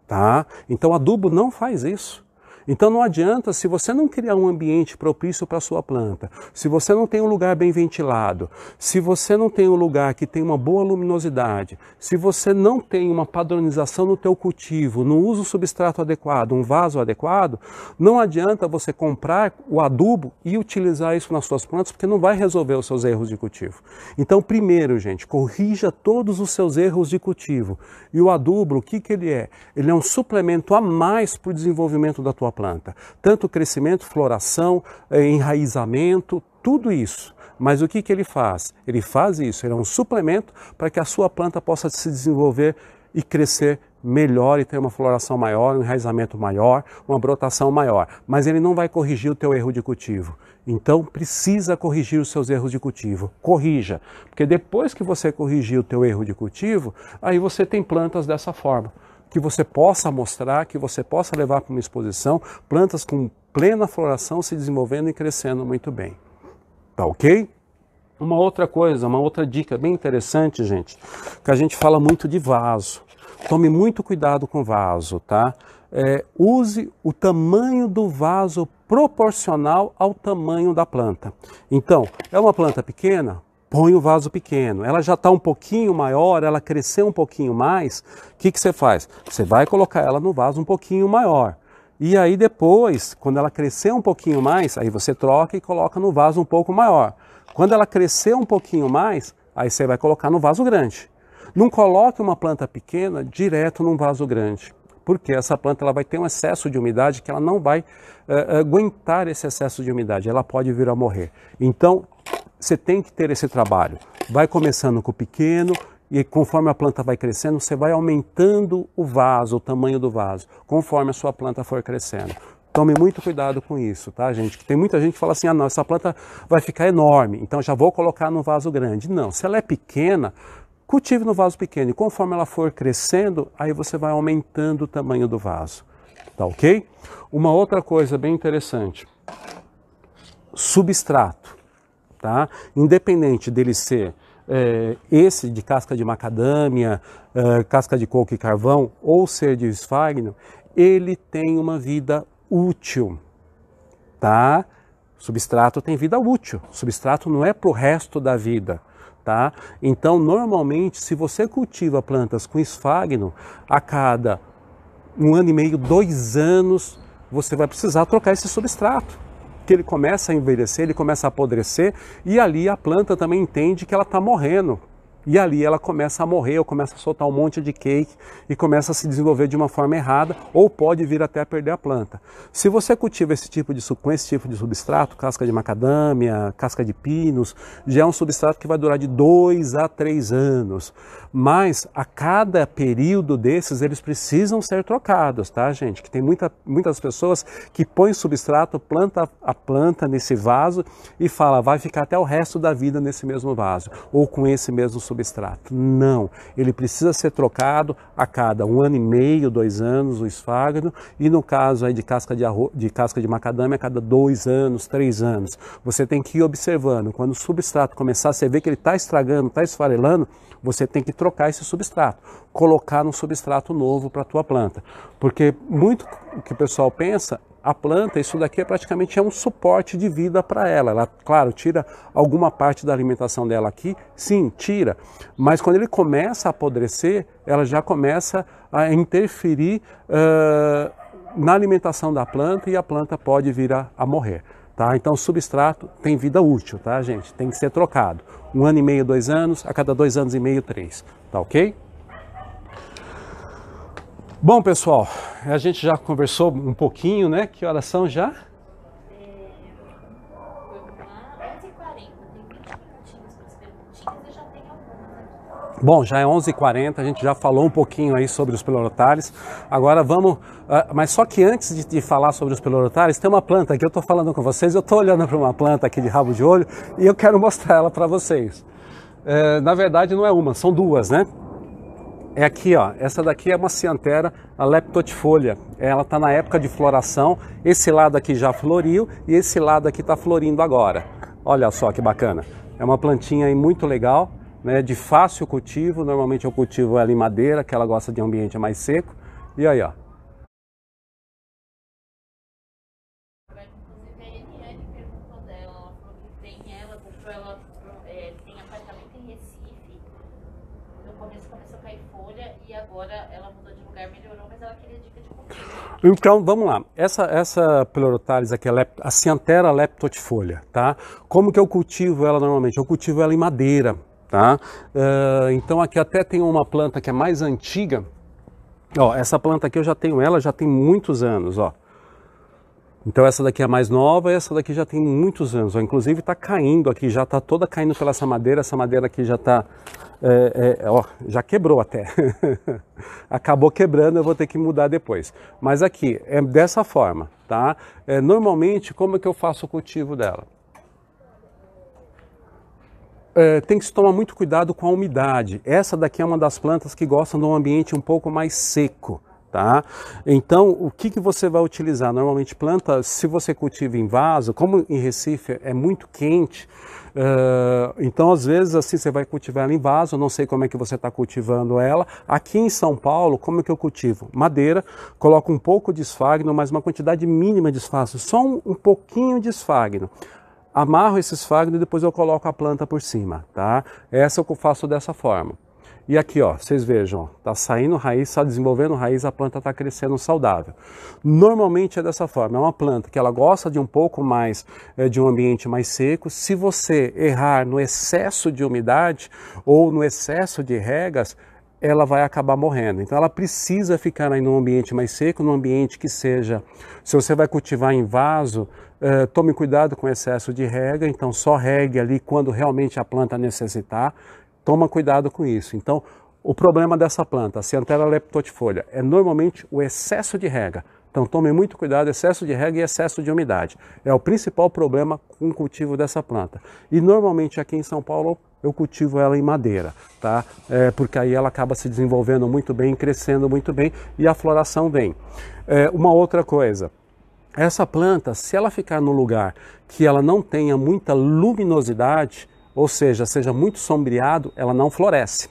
tá? Então, adubo não faz isso. Então não adianta, se você não criar um ambiente propício para a sua planta, se você não tem um lugar bem ventilado, se você não tem um lugar que tem uma boa luminosidade, se você não tem uma padronização no teu cultivo, não usa o substrato adequado, um vaso adequado, não adianta você comprar o adubo e utilizar isso nas suas plantas, porque não vai resolver os seus erros de cultivo. Então primeiro, gente, corrija todos os seus erros de cultivo. E o adubo, o que ele é? Ele é um suplemento a mais para o desenvolvimento da tua planta. Tanto crescimento, floração, enraizamento, tudo isso. Mas o que ele faz? Ele faz isso, ele é um suplemento para que a sua planta possa se desenvolver e crescer melhor e ter uma floração maior, um enraizamento maior, uma brotação maior. Mas ele não vai corrigir o teu erro de cultivo. Então precisa corrigir os seus erros de cultivo. Corrija, porque depois que você corrigir o teu erro de cultivo, aí você tem plantas dessa forma, que você possa mostrar, que você possa levar para uma exposição, plantas com plena floração se desenvolvendo e crescendo muito bem. Tá ok? Uma outra coisa, uma outra dica bem interessante, gente, que a gente fala muito de vaso. Tome muito cuidado com vaso, tá? Use o tamanho do vaso proporcional ao tamanho da planta. Então, é uma planta pequena? Põe o vaso pequeno. Ela já está um pouquinho maior, ela cresceu um pouquinho mais, o que você faz? Você vai colocar ela no vaso um pouquinho maior. E aí depois, quando ela crescer um pouquinho mais, aí você troca e coloca no vaso um pouco maior. Quando ela crescer um pouquinho mais, aí você vai colocar no vaso grande. Não coloque uma planta pequena direto num vaso grande, porque essa planta ela vai ter um excesso de umidade que ela não vai aguentar esse excesso de umidade, ela pode vir a morrer. Então, você tem que ter esse trabalho. Vai começando com o pequeno e conforme a planta vai crescendo, você vai aumentando o vaso, o tamanho do vaso, conforme a sua planta for crescendo. Tome muito cuidado com isso, tá, gente? Que tem muita gente que fala assim, ah, não, essa planta vai ficar enorme, então já vou colocar no vaso grande. Não, se ela é pequena, cultive no vaso pequeno e conforme ela for crescendo, aí você vai aumentando o tamanho do vaso, tá ok? Uma outra coisa bem interessante, substrato, tá? Independente dele ser esse de casca de macadâmia, casca de coco e carvão ou ser de esfagno, ele tem uma vida útil, tá? Substrato tem vida útil, substrato não é para o resto da vida. Tá? Então, normalmente, se você cultiva plantas com esfagno, a cada 1 ano e meio, 2 anos, você vai precisar trocar esse substrato. Que ele começa a envelhecer, ele começa a apodrecer e ali a planta também entende que ela está morrendo. E ali ela começa a morrer, ou começa a soltar um monte de cake e começa a se desenvolver de uma forma errada, ou pode vir até a perder a planta. Se você cultiva com esse tipo de substrato, casca de macadâmia, casca de pinos, já é um substrato que vai durar de 2 a 3 anos. Mas a cada período desses, eles precisam ser trocados, tá, gente? Que tem muitas pessoas que põem substrato, planta a planta nesse vaso e fala, vai ficar até o resto da vida nesse mesmo vaso, ou com esse mesmo substrato. Não, ele precisa ser trocado a cada 1 ano e meio, 2 anos, o esfagno, e no caso aí de casca de macadâmia, a cada 2 anos, 3 anos. Você tem que ir observando, quando o substrato começar, você vê que ele está estragando, está esfarelando, você tem que trocar esse substrato, colocar um substrato novo para a tua planta. Porque muito o que o pessoal pensa, a planta, isso daqui praticamente é um suporte de vida para ela. Ela, claro, tira alguma parte da alimentação dela aqui, sim, tira. Mas quando ele começa a apodrecer, ela já começa a interferir na alimentação da planta e a planta pode vir a morrer. Tá? Então o substrato tem vida útil, tá, gente? Tem que ser trocado. 1 ano e meio, 2 anos, a cada 2 anos e meio, 3. Tá ok? Bom, pessoal, a gente já conversou um pouquinho, né? Que horas são já? 11h40. Tem 20 minutinhos para as perguntinhas e já tem algumas aqui. Bom, já é 11h40, a gente já falou um pouquinho aí sobre os pleurotalis. Agora vamos... mas só que antes de falar sobre os pleurotalis, tem uma planta aqui, eu estou falando com vocês, eu estou olhando para uma planta aqui de rabo de olho e eu quero mostrar ela para vocês. Na verdade não é uma, são 2, né? É aqui, ó, essa daqui é uma ciantera, a leptotifolia. Ela está na época de floração, esse lado aqui já floriu e esse lado aqui está florindo agora. Olha só que bacana. É uma plantinha aí muito legal, né, de fácil cultivo, normalmente eu cultivo ela em madeira, que ela gosta de ambiente mais seco. E aí, ó. ela queria dica de cultivo. Então, vamos lá. Essa Pleurotalis aqui, a Cyanthera leptotifolia, tá? Como que eu cultivo ela normalmente? Eu cultivo ela em madeira, tá? Então aqui até tem uma planta que é mais antiga. Ó, essa planta aqui eu já tenho ela, já tem muitos anos, ó. Então essa daqui é a mais nova e essa daqui já tem muitos anos. Ó. Inclusive está caindo aqui, já está toda caindo pela essa madeira aqui já está, ó, já quebrou até. Acabou quebrando, eu vou ter que mudar depois. Mas aqui, é dessa forma, tá? Normalmente, como é que eu faço o cultivo dela? Tem que se tomar muito cuidado com a umidade. Essa daqui é uma das plantas que gostam de um ambiente um pouco mais seco. Tá? Então, o que você vai utilizar? Normalmente planta, se você cultiva em vaso, como em Recife é muito quente, então às vezes assim você vai cultivar ela em vaso, eu não sei como é que você está cultivando ela. Aqui em São Paulo, como é que eu cultivo? Madeira, coloco um pouco de esfagno, mas uma quantidade mínima de esfagno, só um pouquinho de esfagno. Amarro esse esfagno e depois eu coloco a planta por cima, tá? Essa eu faço dessa forma. E aqui, ó, vocês vejam, tá saindo raiz, está desenvolvendo raiz, a planta está crescendo saudável. Normalmente é dessa forma, é uma planta que ela gosta de um pouco mais, de um ambiente mais seco. Se você errar no excesso de umidade ou no excesso de regas, ela vai acabar morrendo. Então ela precisa ficar aí num ambiente mais seco, num ambiente que seja, se você vai cultivar em vaso, tome cuidado com o excesso de rega, então só regue ali quando realmente a planta necessitar. Toma cuidado com isso. Então, o problema dessa planta, a Cyanthera leptotifolia, é normalmente o excesso de rega. Então, tome muito cuidado, excesso de rega e excesso de umidade. É o principal problema com o cultivo dessa planta. E normalmente aqui em São Paulo eu cultivo ela em madeira, tá? Porque aí ela acaba se desenvolvendo muito bem, crescendo muito bem e a floração vem. Uma outra coisa. Essa planta, se ela ficar num lugar que ela não tenha muita luminosidade, ou seja muito sombreado, ela não floresce,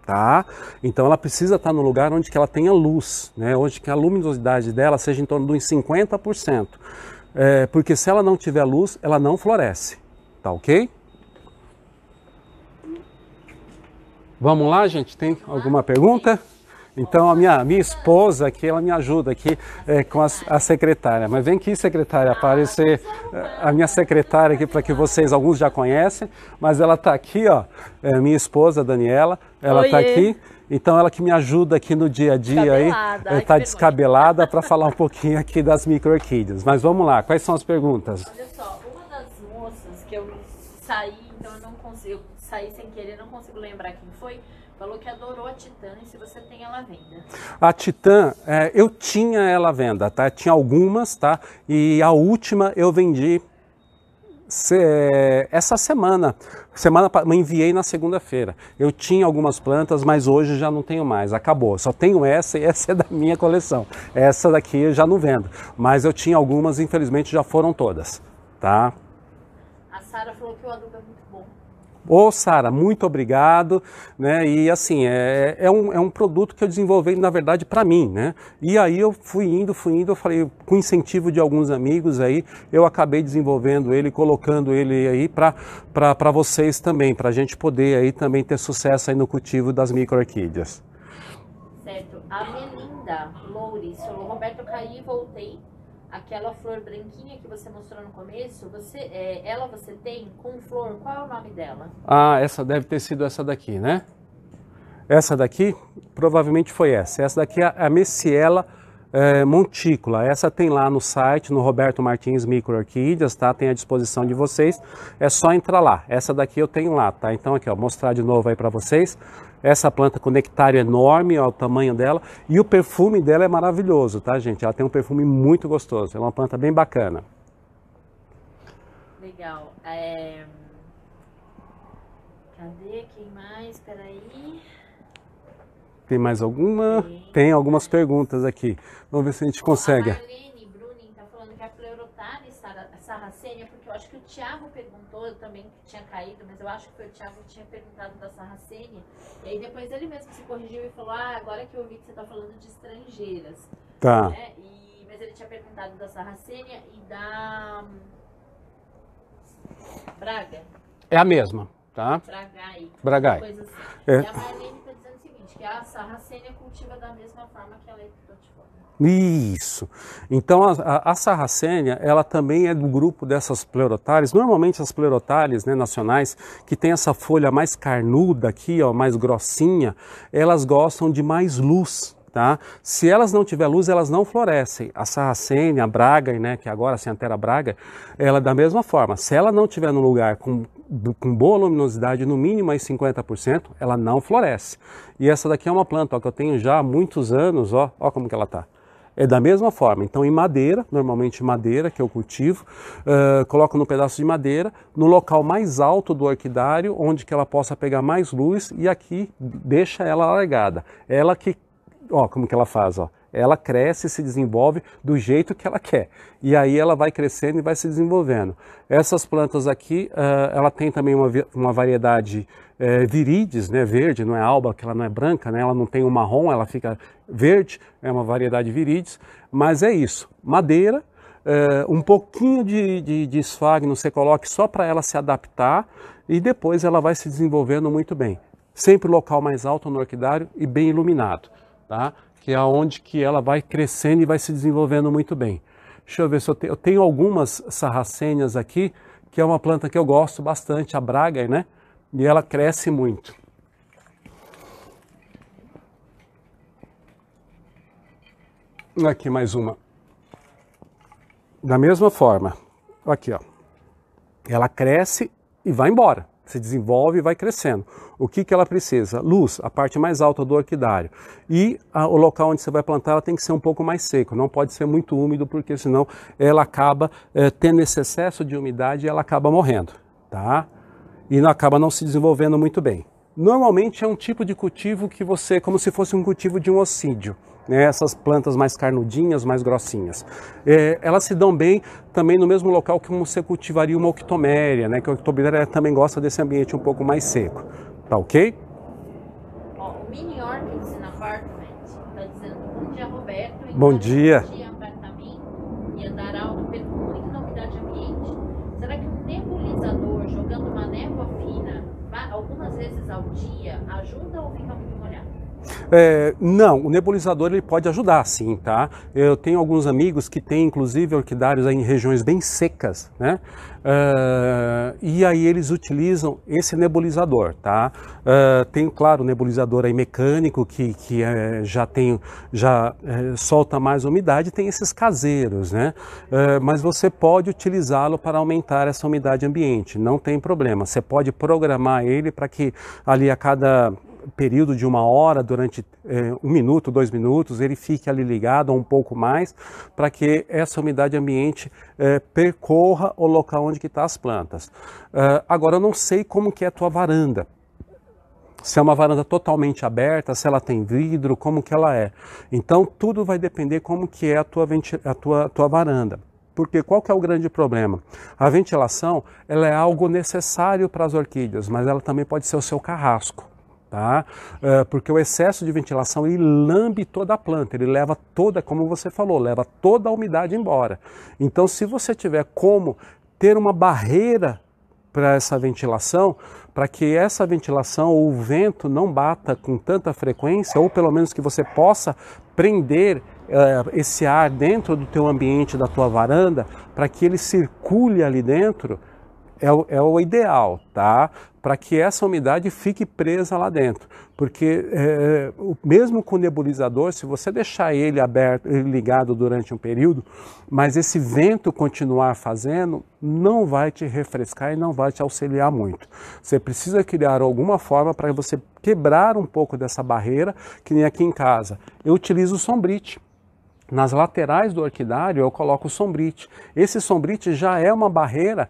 tá? Então ela precisa estar no lugar onde que ela tenha luz, né? Onde que a luminosidade dela seja em torno de uns 50%. Porque se ela não tiver luz, ela não floresce, tá ok? Vamos lá, gente? Tem alguma pergunta? Então a minha esposa aqui, ela me ajuda aqui com a secretária. Mas vem aqui, secretária, aparecer a minha secretária aqui para que vocês, alguns já conhecem, mas ela está aqui, ó, minha esposa, Daniela, ela está aqui. Então ela que me ajuda aqui no dia a dia aí, está descabelada para falar um pouquinho aqui das micro-orquídeas. Mas vamos lá, quais são as perguntas? Olha só, uma das moças que eu saí, então eu não consigo, saí sem querer, não consigo lembrar quem foi, falou que adorou a Titã e se você tem ela à venda. A Titã, eu tinha ela à venda, tá? Tinha algumas, tá? E a última eu vendi essa semana. Enviei na segunda-feira. Eu tinha algumas plantas, mas hoje já não tenho mais, acabou. Só tenho essa e essa é da minha coleção. Essa daqui eu já não vendo. Mas eu tinha algumas, infelizmente já foram todas, tá? A Sara falou que o adubo é muito bom. Ô, Sara, muito obrigado, né? E assim, é um produto que eu desenvolvi, na verdade, para mim, né? E aí eu fui indo, eu falei, com incentivo de alguns amigos aí, eu acabei desenvolvendo ele, colocando ele aí para vocês também, para a gente poder aí também ter sucesso aí no cultivo das micro-orquídeas. Certo. A Melinda Loures falou, Roberto, eu caí e voltei. Aquela flor branquinha que você mostrou no começo, você tem com flor, qual é o nome dela? Ah, essa deve ter sido essa daqui, né? Essa daqui provavelmente foi essa. Essa daqui é a Messiella montícula. Essa tem lá no site, no Roberto Martins Micro-Orquídeas, tá? Tem à disposição de vocês. É só entrar lá. Essa daqui eu tenho lá, tá? Então aqui, ó, mostrar de novo aí para vocês. Essa planta com nectário enorme, ó, o tamanho dela. E o perfume dela é maravilhoso, tá, gente? Ela tem um perfume muito gostoso. É uma planta bem bacana. Legal. Cadê? Quem mais? Peraí. Tem mais alguma? Tem algumas perguntas aqui. Vamos ver se a gente consegue. A Marlene Brunin está falando que a Pleurotalis sarracenia, porque eu acho que o Thiago perguntou também que tinha caído, mas eu acho que foi o Thiago que tinha perguntado da sarracenia. E aí depois ele mesmo se corrigiu e falou, agora que eu vi que você está falando de estrangeiras. Tá. Né? Mas ele tinha perguntado da sarracenia e da Braga. É a mesma, tá? Bragai. Bragai. Coisa assim. E a Marlene está dizendo o seguinte, que a sarracênia cultiva da mesma forma que a leptospira. Isso. Então a sarracênia, ela também é do grupo dessas pleurotárias. Normalmente as pleurotárias, né, nacionais, que tem essa folha mais carnuda aqui, ó, mais grossinha, elas gostam de mais luz. Tá? Se elas não tiver luz, elas não florescem. A sarracênia, a Braga, né, que agora a Cianthera Braga, ela da mesma forma. Se ela não tiver num lugar com boa luminosidade, no mínimo aí 50%, ela não floresce. E essa daqui é uma planta, ó, que eu tenho já há muitos anos, ó como que ela tá. É da mesma forma. Então em madeira, normalmente madeira que eu cultivo, coloco no pedaço de madeira, no local mais alto do orquidário, onde que ela possa pegar mais luz, e aqui deixa ela largada. Ela que ó, como que ela faz, ó. Ela cresce e se desenvolve do jeito que ela quer. E aí ela vai crescendo e vai se desenvolvendo. Essas plantas aqui, ela tem também uma variedade viridis, né, verde, não é alba, que ela não é branca, né, ela não tem um marrom, ela fica verde, é uma variedade viridis. Mas é isso, madeira, um pouquinho de esfagno você coloque só para ela se adaptar e depois ela vai se desenvolvendo muito bem. Sempre local mais alto no orquidário e bem iluminado. Tá? Que é onde que ela vai crescendo e vai se desenvolvendo muito bem. Deixa eu ver se eu tenho algumas sarracênias aqui, que é uma planta que eu gosto bastante, a Braga, né? E ela cresce muito. Aqui mais uma. Da mesma forma, aqui ó, ela cresce e vai embora. Se desenvolve e vai crescendo. O que ela precisa? Luz, a parte mais alta do orquidário. E o local onde você vai plantar ela tem que ser um pouco mais seco, não pode ser muito úmido, porque senão ela acaba tendo esse excesso de umidade e ela acaba morrendo, tá? E acaba não se desenvolvendo muito bem. Normalmente é um tipo de cultivo que você, como se fosse um cultivo de um ossídio, né? Essas plantas mais carnudinhas, mais grossinhas. Elas se dão bem também no mesmo local que você cultivaria uma octoméria, né? Que a octoméria também gosta desse ambiente um pouco mais seco. Tá ok? Ó, o Mini Orchids in Apartment está dizendo: bom dia, Roberto. Bom dia. Apartamento e andar alto perco muito na umidade ambiente. Será que um nebulizador jogando uma névoa fina algumas vezes ao dia ajuda ou fica muito molhado? Não, o nebulizador ele pode ajudar sim, tá? Eu tenho alguns amigos que têm inclusive orquidários em regiões bem secas, né? E aí eles utilizam esse nebulizador, tá? Tem, claro, o nebulizador aí mecânico que já solta mais umidade, tem esses caseiros, né? Mas você pode utilizá-lo para aumentar essa umidade ambiente, não tem problema. Você pode programar ele para que ali a cada período de 1 hora, durante 1 minuto, 2 minutos, ele fique ali ligado ou um pouco mais, para que essa umidade ambiente percorra o local onde está as plantas. Agora, eu não sei como que é a tua varanda. Se é uma varanda totalmente aberta, se ela tem vidro, como que ela é. Então, tudo vai depender como que é a tua varanda. Porque qual que é o grande problema? A ventilação, ela é algo necessário para as orquídeas, mas ela também pode ser o seu carrasco. Tá? Porque o excesso de ventilação ele lambe toda a planta, ele leva toda, como você falou, leva toda a umidade embora. Então, se você tiver como ter uma barreira para essa ventilação, para que essa ventilação ou o vento não bata com tanta frequência, ou pelo menos que você possa prender esse ar dentro do teu ambiente, da tua varanda, para que ele circule ali dentro, é o ideal, tá? Para que essa umidade fique presa lá dentro. Porque mesmo com o nebulizador, se você deixar ele aberto, ele ligado durante um período, mas esse vento continuar fazendo, não vai te refrescar e não vai te auxiliar muito. Você precisa criar alguma forma para você quebrar um pouco dessa barreira, que nem aqui em casa. Eu utilizo o sombrite. Nas laterais do orquidário eu coloco o sombrite. Esse sombrite já é uma barreira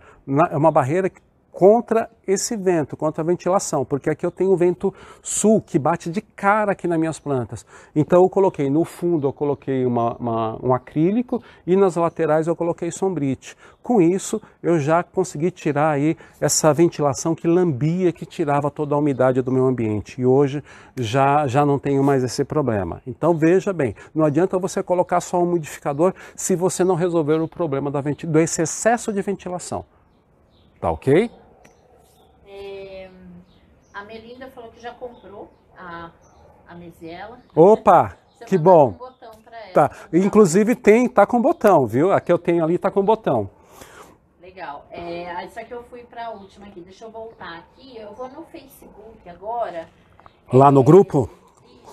contra esse vento, contra a ventilação, porque aqui eu tenho o vento sul que bate de cara aqui nas minhas plantas. Então eu coloquei no fundo, eu coloquei um acrílico e nas laterais eu coloquei sombrite. Com isso eu já consegui tirar aí essa ventilação que lambia, que tirava toda a umidade do meu ambiente. E hoje já não tenho mais esse problema. Então veja bem, não adianta você colocar só um umidificador se você não resolver o problema desse excesso de ventilação. Tá ok? A Melinda falou que já comprou a a Mesiela. Opa, que bom. Um botão pra ela. Tá. Inclusive tá com botão, viu? A que eu tenho ali tá com botão. Legal. Só que eu fui para a última aqui. Deixa eu voltar aqui. Eu vou no Facebook agora. Lá no grupo?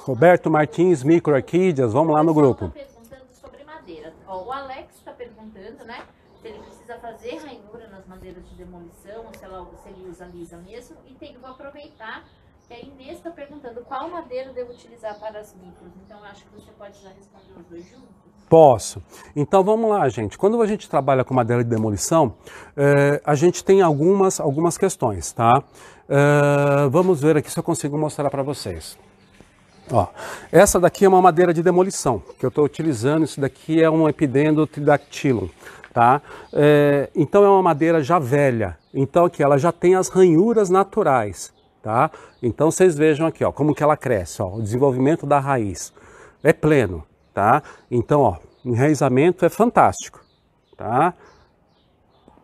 Roberto Martins, Microorquídeas. Vamos lá no grupo. Está perguntando sobre madeira. Ó, o Alex está perguntando, né? Se ele precisa fazer ranhura nas madeiras de demolição, se ele usa lisa mesmo. E vou aproveitar que a Inês está perguntando qual madeira eu devo utilizar para as micros. Então, eu acho que você pode já responder os dois juntos. Posso. Então vamos lá, gente. Quando a gente trabalha com madeira de demolição, a gente tem algumas questões, tá? Vamos ver aqui se eu consigo mostrar para vocês. Ó, essa daqui é uma madeira de demolição que eu estou utilizando. Isso daqui é um Epidendro tridactylum, tá? Então é uma madeira já velha. Então aqui ela já tem as ranhuras naturais, tá? Então vocês vejam aqui, ó, como que ela cresce, ó, o desenvolvimento da raiz é pleno. Tá? Então, ó, o enraizamento é fantástico, tá?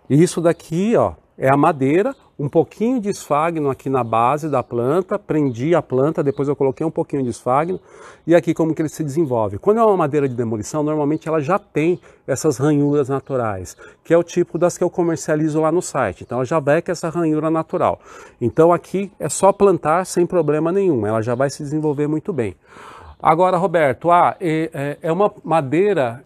Isso daqui, ó, é a madeira, um pouquinho de esfagno aqui na base da planta, prendi a planta, depois eu coloquei um pouquinho de esfagno, e aqui como que ele se desenvolve. Quando é uma madeira de demolição, normalmente ela já tem essas ranhuras naturais, que é o tipo das que eu comercializo lá no site. Então ela já vai com essa ranhura natural. Então aqui é só plantar sem problema nenhum, ela já vai se desenvolver muito bem. Agora, Roberto, é uma madeira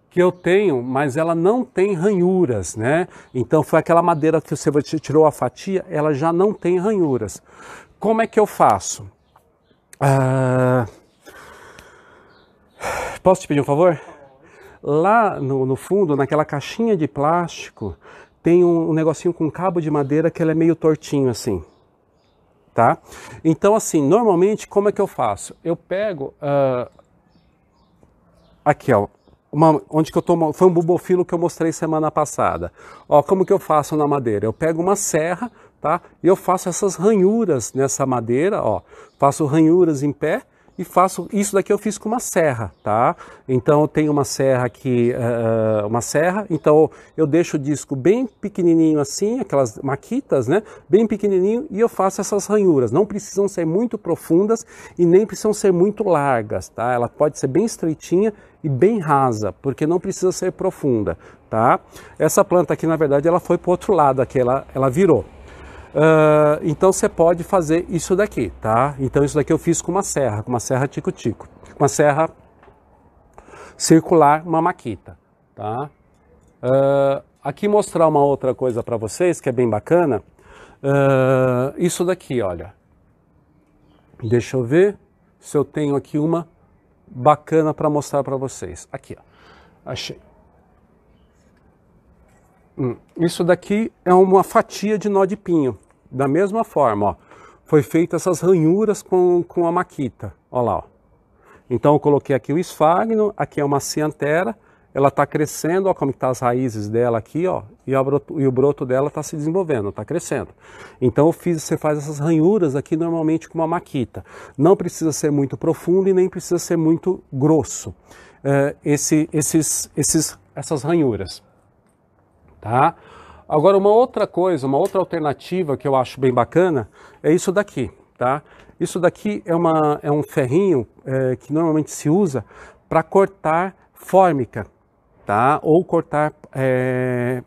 que eu tenho, mas ela não tem ranhuras, né? Então foi aquela madeira que você tirou a fatia, ela já não tem ranhuras. Como é que eu faço? Posso te pedir um favor? Lá no fundo, naquela caixinha de plástico, tem um negocinho com cabo de madeira que ele é meio tortinho assim. Tá? Então, assim, normalmente, como é que eu faço? Eu pego, aqui, ó, onde que eu tô, foi um bulbofilo que eu mostrei semana passada. Ó, como que eu faço na madeira? Eu pego uma serra, tá? E eu faço essas ranhuras nessa madeira, ó. Faço ranhuras em pé e faço, isso daqui eu fiz com uma serra, tá? Então eu tenho uma serra aqui, então eu deixo o disco bem pequenininho assim, aquelas maquitas, né? Bem pequenininho, e eu faço essas ranhuras. Não precisam ser muito profundas e nem precisam ser muito largas, tá? Ela pode ser bem estreitinha e bem rasa, porque não precisa ser profunda, tá? Essa planta aqui, na verdade, ela foi para o outro lado, aqui ela virou. Então você pode fazer isso daqui, tá? Então isso daqui eu fiz com uma serra tico-tico, uma serra circular, uma maquita, tá? Aqui mostrar uma outra coisa para vocês que é bem bacana. Isso daqui, olha. Deixa eu ver se eu tenho aqui uma bacana para mostrar para vocês. Aqui, ó. Achei. Isso daqui é uma fatia de nó de pinho. Da mesma forma, ó, foi feita essas ranhuras com a maquita, ó lá, ó. Então eu coloquei aqui o esfagno, aqui é uma ciantera, ela está crescendo, ó como está as raízes dela aqui, ó, e o broto dela está se desenvolvendo, está crescendo. Então você faz essas ranhuras aqui normalmente com uma maquita. Não precisa ser muito profundo e nem precisa ser muito grosso, essas ranhuras, tá? Agora uma outra coisa, uma outra alternativa que eu acho bem bacana é isso daqui, tá? Isso daqui é um ferrinho que normalmente se usa para cortar fórmica, tá? Ou cortar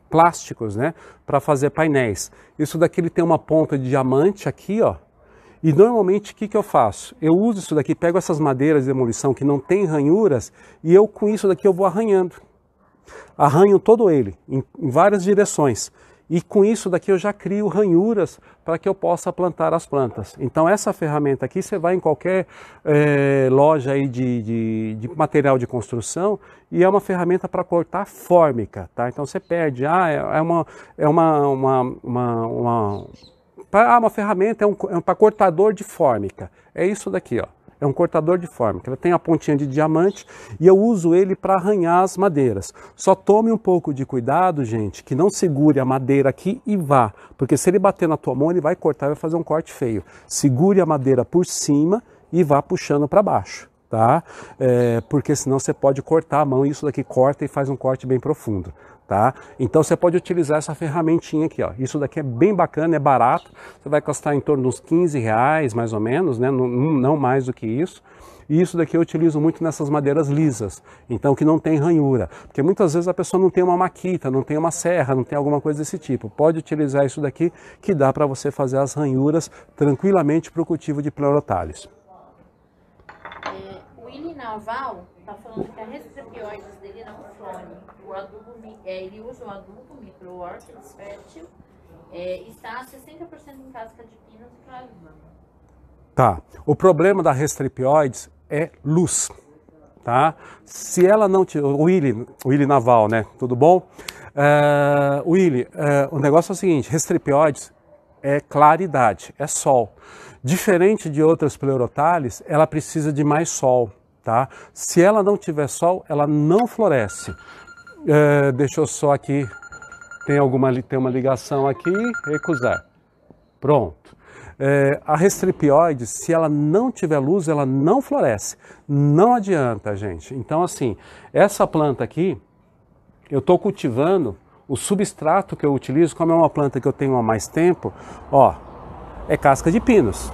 plásticos, né? Para fazer painéis. Isso daqui ele tem uma ponta de diamante aqui, ó. E normalmente o que eu faço? Eu uso isso daqui, pego essas madeiras de demolição que não tem ranhuras e eu com isso daqui eu vou arranhando. Arranho todo ele, em várias direções. E com isso daqui eu já crio ranhuras para que eu possa plantar as plantas. Então essa ferramenta aqui, você vai em qualquer loja aí de material de construção e é uma ferramenta para cortar fórmica, tá? Então você perde, uma ferramenta, para cortador de fórmica. É isso daqui, ó. É um cortador de fórmica, ele tem a pontinha de diamante e eu uso ele para arranhar as madeiras. Só tome um pouco de cuidado, gente, que não segure a madeira aqui e vá, porque se ele bater na tua mão, ele vai cortar e vai fazer um corte feio. Segure a madeira por cima e vá puxando para baixo, tá? Porque senão você pode cortar a mão e isso daqui corta e faz um corte bem profundo, tá? Então você pode utilizar essa ferramentinha aqui, ó. Isso daqui é bem bacana, é barato, você vai custar em torno dos R$15 mais ou menos, né? Não mais do que isso. E isso daqui eu utilizo muito nessas madeiras lisas, então que não tem ranhura, porque muitas vezes a pessoa não tem uma maquita, não tem uma serra, não tem alguma coisa desse tipo. Pode utilizar isso daqui que dá para você fazer as ranhuras tranquilamente para o cultivo de Pleurothales. O Willy Naval está falando que a Restrepioides dele não flore. Ele usa o adubo Micro-Orchids Fértil, está a 60% em casca de pinos e claruma. Tá, o problema da Restrepioides é luz, tá? Se ela não tiver... O Willy Naval, né? Tudo bom? Willy, o negócio é o seguinte, Restrepioides é claridade, é sol. Diferente de outras Pleurothales, ela precisa de mais sol, tá? Se ela não tiver sol, ela não floresce. Deixa eu só aqui, tem uma ligação aqui, recusar. Pronto. A Restrepioides, se ela não tiver luz, ela não floresce. Não adianta, gente. Então, assim, essa planta aqui, eu estou cultivando, o substrato que eu utilizo, como é uma planta que eu tenho há mais tempo, ó, é casca de pinos,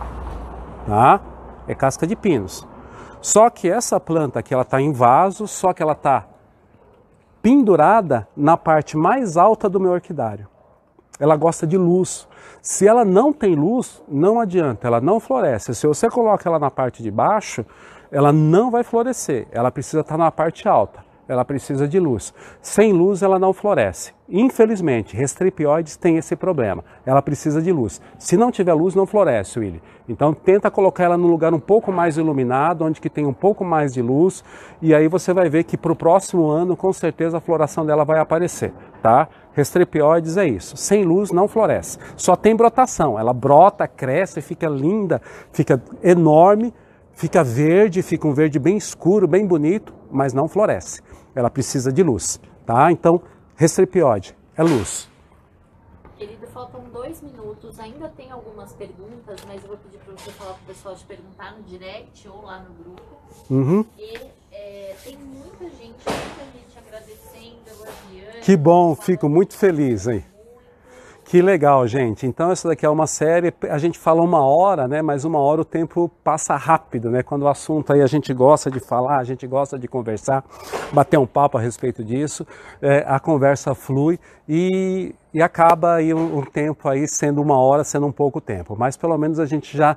tá? É casca de pinos. Só que essa planta aqui, ela está em vaso, só que ela está pendurada na parte mais alta do meu orquidário. Ela gosta de luz. Se ela não tem luz, não adianta, ela não floresce. Se você coloca ela na parte de baixo, ela não vai florescer. Ela precisa estar na parte alta. Ela precisa de luz. Sem luz, ela não floresce. Infelizmente, Restrepioides tem esse problema. Ela precisa de luz. Se não tiver luz, não floresce, Willy. Então, tenta colocar ela num lugar um pouco mais iluminado, onde que tem um pouco mais de luz. E aí você vai ver que para o próximo ano, com certeza, a floração dela vai aparecer, tá? Restrepioides é isso. Sem luz, não floresce. Só tem brotação. Ela brota, cresce, fica linda, fica enorme, fica verde, fica um verde bem escuro, bem bonito, mas não floresce. Ela precisa de luz, tá? Então, Restrepioide é luz. Querido, faltam 2 minutos, ainda tem algumas perguntas, mas eu vou pedir para você falar para o pessoal te perguntar no direct ou lá no grupo. Uhum. E tem muita gente agradecendo, elogiando. Que bom, fico muito feliz, hein? Que legal, gente. Então essa daqui é uma série, a gente fala 1 hora, né? Mas 1 hora o tempo passa rápido, né? Quando o assunto aí a gente gosta de falar, a gente gosta de conversar, bater um papo a respeito disso, a conversa flui e acaba aí um tempo aí sendo 1 hora, sendo um pouco tempo. Mas pelo menos a gente já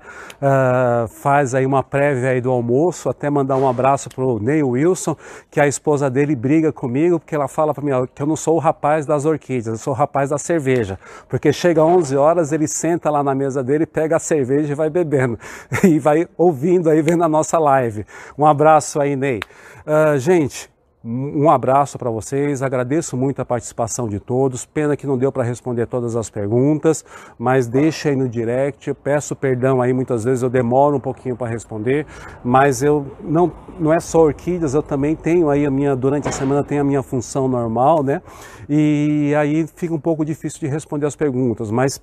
faz aí uma prévia aí do almoço, até mandar um abraço pro Neil Wilson, que a esposa dele briga comigo, porque ela fala para mim que eu não sou o rapaz das orquídeas, eu sou o rapaz da cerveja. Porque chega às 11 horas, ele senta lá na mesa dele, pega a cerveja e vai bebendo. E vai ouvindo aí, vendo a nossa live. Um abraço aí, Ney. Gente, um abraço para vocês, agradeço muito a participação de todos, pena que não deu para responder todas as perguntas, mas deixa aí no direct, eu peço perdão aí, muitas vezes eu demoro um pouquinho para responder, mas eu não é só orquídeas, eu também tenho aí durante a semana tenho a minha função normal, né? E aí fica um pouco difícil de responder as perguntas, mas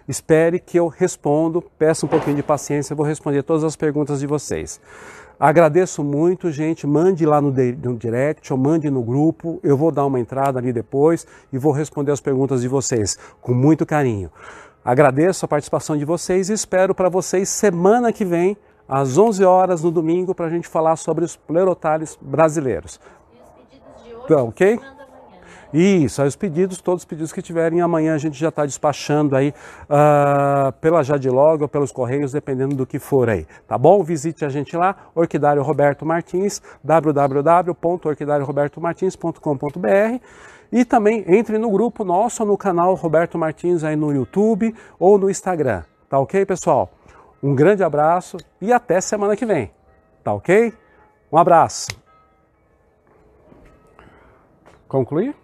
espere que eu respondo, peço um pouquinho de paciência, eu vou responder todas as perguntas de vocês. Agradeço muito, gente, mande lá no direct ou mande no grupo, eu vou dar uma entrada ali depois e vou responder as perguntas de vocês com muito carinho. Agradeço a participação de vocês e espero para vocês semana que vem, às 11 horas no domingo, para a gente falar sobre os Pleurothales brasileiros. E os pedidos de hoje, então, ok? Isso, aí todos os pedidos que tiverem, amanhã a gente já está despachando aí pela Jadilog ou pelos Correios, dependendo do que for aí, tá bom? Visite a gente lá, Orquidário Roberto Martins, www.orquidariorobertomartins.com.br e também entre no grupo nosso, no canal Roberto Martins aí no YouTube ou no Instagram, tá ok, pessoal? Um grande abraço e até semana que vem, tá ok? Um abraço. Concluir?